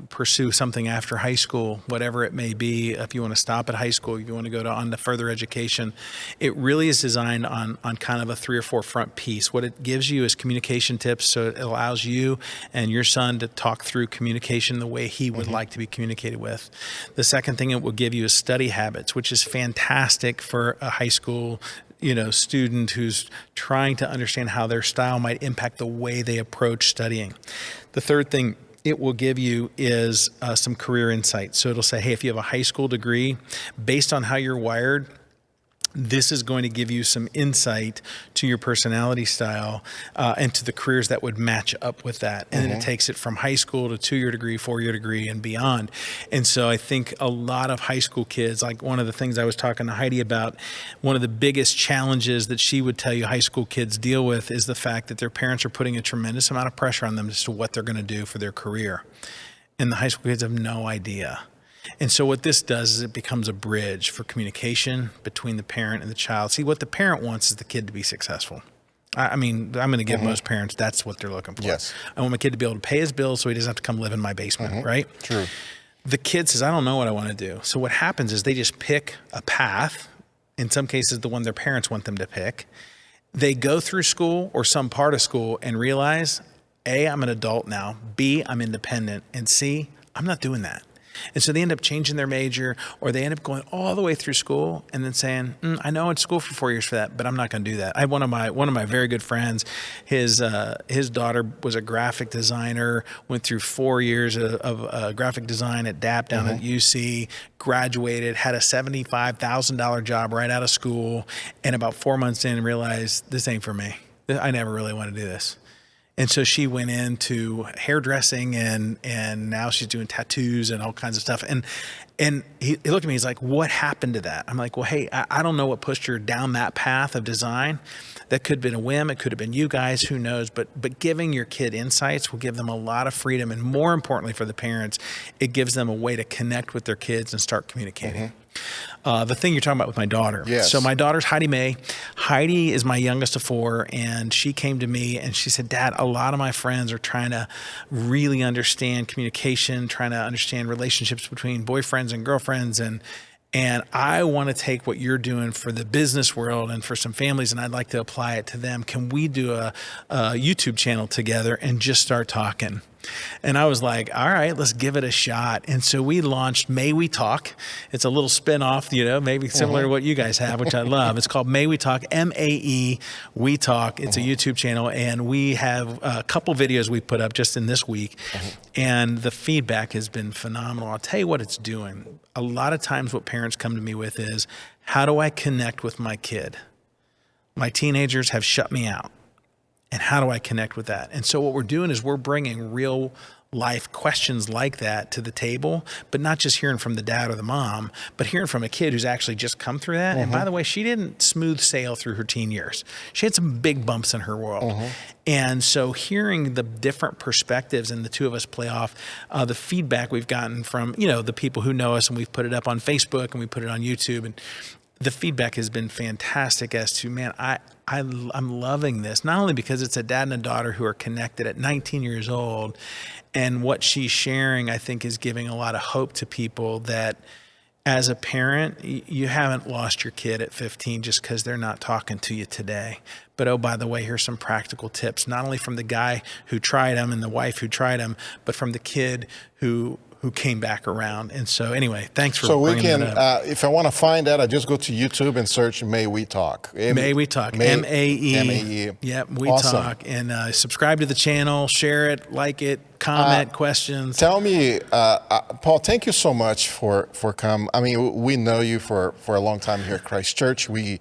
Speaker 7: pursue something after high school, whatever it may be, if you want to stop at high school, if you want to go on to further education, it really is designed on kind of a 3 or 4 forefront piece. What it gives you is communication tips, so it allows you and your son to talk through communication the way he would like to be communicated with. The second thing it will give you is study habits, which is fantastic for a high school student who's trying to understand how their style might impact the way they approach studying. The third thing it will give you is some career insight. So it'll say, hey, if you have a high school degree, based on how you're wired, this is going to give you some insight to your personality style and to the careers that would match up with that. And then it takes it from high school to 2-year degree, 4-year degree, and beyond. And so I think a lot of high school kids, like one of the things I was talking to Heidi about, one of the biggest challenges that she would tell you high school kids deal with is the fact that their parents are putting a tremendous amount of pressure on them as to what they're going to do for their career. And the high school kids have no idea. And so what this does is it becomes a bridge for communication between the parent and the child. See, what the parent wants is the kid to be successful. I mean, I'm going to give most parents, that's what they're looking for.
Speaker 6: Yes.
Speaker 7: I want my kid to be able to pay his bills so he doesn't have to come live in my basement, right?
Speaker 6: True.
Speaker 7: The kid says, I don't know what I want to do. So what happens is they just pick a path, in some cases the one their parents want them to pick. They go through school or some part of school and realize, A, I'm an adult now, B, I'm independent, and C, I'm not doing that. And so they end up changing their major, or they end up going all the way through school and then saying, I know I went to school for 4 years for that, but I'm not going to do that. I have one of my very good friends, his daughter was a graphic designer, went through 4 years of graphic design at DAP down at UC, graduated, had a $75,000 job right out of school, and about 4 months in realized, this ain't for me. I never really want to do this. And so she went into hairdressing and now she's doing tattoos and all kinds of stuff. And he looked at me, he's like, what happened to that? I'm like, well, hey, I don't know what pushed her down that path of design. That could have been a whim. It could have been you guys, who knows? But giving your kid insights will give them a lot of freedom. And more importantly for the parents, it gives them a way to connect with their kids and start communicating. The thing you're talking about with my daughter.
Speaker 6: Yes.
Speaker 7: So my daughter's Heidi May. Heidi is my youngest of 4, and she came to me and she said, Dad, a lot of my friends are trying to really understand communication, trying to understand relationships between boyfriends and girlfriends, and I want to take what you're doing for the business world and for some families, and I'd like to apply it to them. Can we do a YouTube channel together and just start talking? And I was like, all right, let's give it a shot. And so we launched May We Talk. It's a little spin-off, maybe similar to what you guys have, which I love. It's called May We Talk, M-A-E, We Talk. It's a YouTube channel, and we have a couple videos we put up just in this week, and the feedback has been phenomenal. I'll tell you what it's doing. A lot of times what parents come to me with is, how do I connect with my kid? My teenagers have shut me out. And how do I connect with that? And so what we're doing is we're bringing real life questions like that to the table, but not just hearing from the dad or the mom, but hearing from a kid who's actually just come through that. And by the way, she didn't smooth sail through her teen years. She had some big bumps in her world. And so hearing the different perspectives and the two of us play off the feedback we've gotten from, the people who know us, and we've put it up on Facebook and we put it on YouTube, and the feedback has been fantastic as to, man, I'm loving this, not only because it's a dad and a daughter who are connected at 19 years old, and what she's sharing, I think, is giving a lot of hope to people that as a parent, you haven't lost your kid at 15 just because they're not talking to you today. But, oh, by the way, here's some practical tips, not only from the guy who tried them and the wife who tried them, but from the kid who came back around. And so anyway, thanks for bringing that up.
Speaker 6: If I want to find that, I just go to YouTube and search May We Talk.
Speaker 7: May We Talk, M-A-E.
Speaker 6: M-A-E.
Speaker 7: Yep, We
Speaker 6: Awesome.
Speaker 7: Talk. And subscribe to the channel, share it, like it, comment, questions.
Speaker 6: Tell me, Paul, thank you so much for coming. I mean, we know you for a long time here at Christ Church. We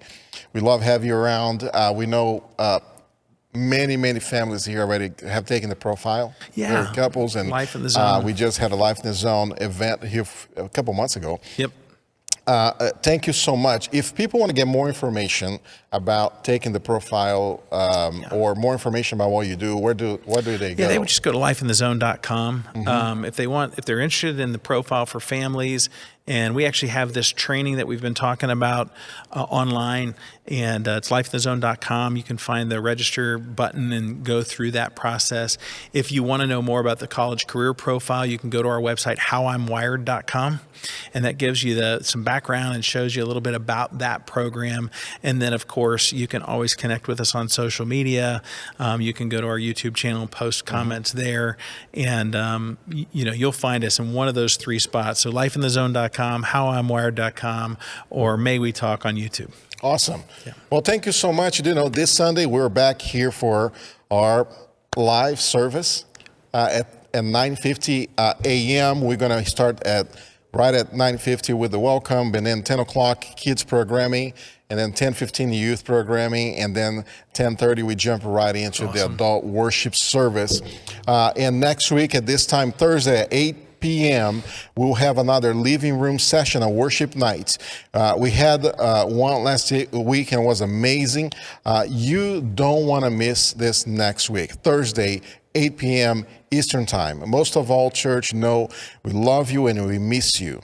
Speaker 6: love having you around. We know many families here already have taken the profile.
Speaker 7: Yeah.
Speaker 6: They're couples, and
Speaker 7: Life in the Zone.
Speaker 6: We just had a Life in the Zone event here a couple months ago.
Speaker 7: Yep.
Speaker 6: Thank you so much. If people want to get more information about taking the profile or more information about what you do, where do they go?
Speaker 7: Yeah, they would just go to lifeinthezone.com. If they're interested in the profile for families And we actually have this training that we've been talking about online, and it's lifeinthezone.com. You can find the register button and go through that process. If you want to know more about the college career profile, you can go to our website, howimwired.com. And that gives you some background and shows you a little bit about that program. And then, of course, you can always connect with us on social media. You can go to our YouTube channel and post comments there. And, you'll find us in one of those three spots. So lifeinthezone.com, howimwired.com, or May We Talk on YouTube.
Speaker 6: Awesome. Yeah. Well, thank you so much. This Sunday, we're back here for our live service at 9:50 a.m. We're going to start right at 9:50 with the welcome, and then 10 o'clock kids programming, and then 10:15 youth programming, and then 10:30 we jump right into the adult worship service. And next week at this time, Thursday at 8 p.m., we'll have another living room session, a worship night. We had one last week and it was amazing. You don't want to miss this next week, Thursday, 8 p.m. Eastern Time. Most of all, church, know we love you and we miss you.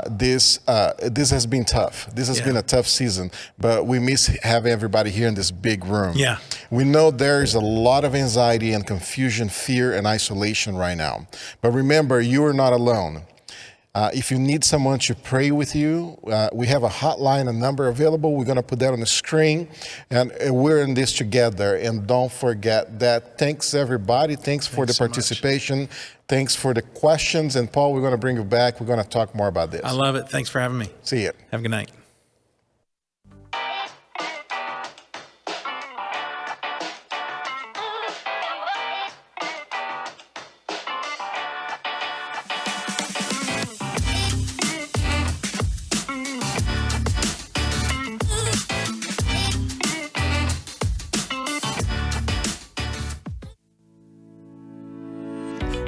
Speaker 6: This has been tough. This has been a tough season, but we miss having everybody here in this big room. Yeah. We know there is a lot of anxiety and confusion, fear and isolation right now. But remember, you are not alone. If you need someone to pray with you, we have a hotline, a number available. We're going to put that on the screen, and we're in this together. And don't forget that. Thanks, everybody. Thanks for the participation. Thanks for the questions. And Paul, we're going to bring you back. We're going to talk more about this.
Speaker 7: I love it. Thanks for having me.
Speaker 6: See you.
Speaker 7: Have a good night.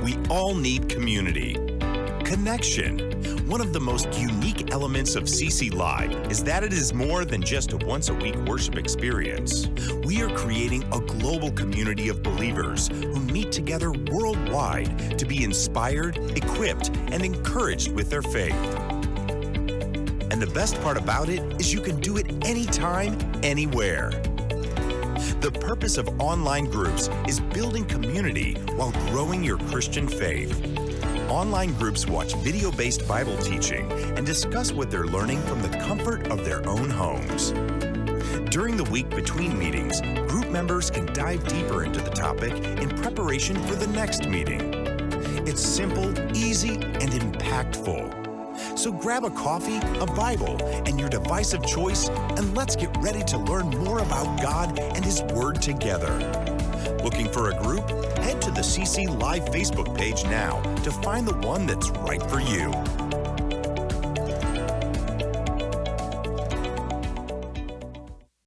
Speaker 1: We all need community. Connection. One of the most unique elements of CC Live is that it is more than just a once-a-week worship experience. We are creating a global community of believers who meet together worldwide to be inspired, equipped, and encouraged with their faith. And the best part about it is you can do it anytime, anywhere. The purpose of online groups is building community while growing your Christian faith. Online groups watch video-based Bible teaching and discuss what they're learning from the comfort of their own homes. During the week between meetings, group members can dive deeper into the topic in preparation for the next meeting. It's simple, easy, and impactful. So grab a coffee, a Bible, and your device of choice, and let's get ready to learn more about God and His Word together. Looking for a group? Head to the CC Live Facebook page now to find the one that's right for you.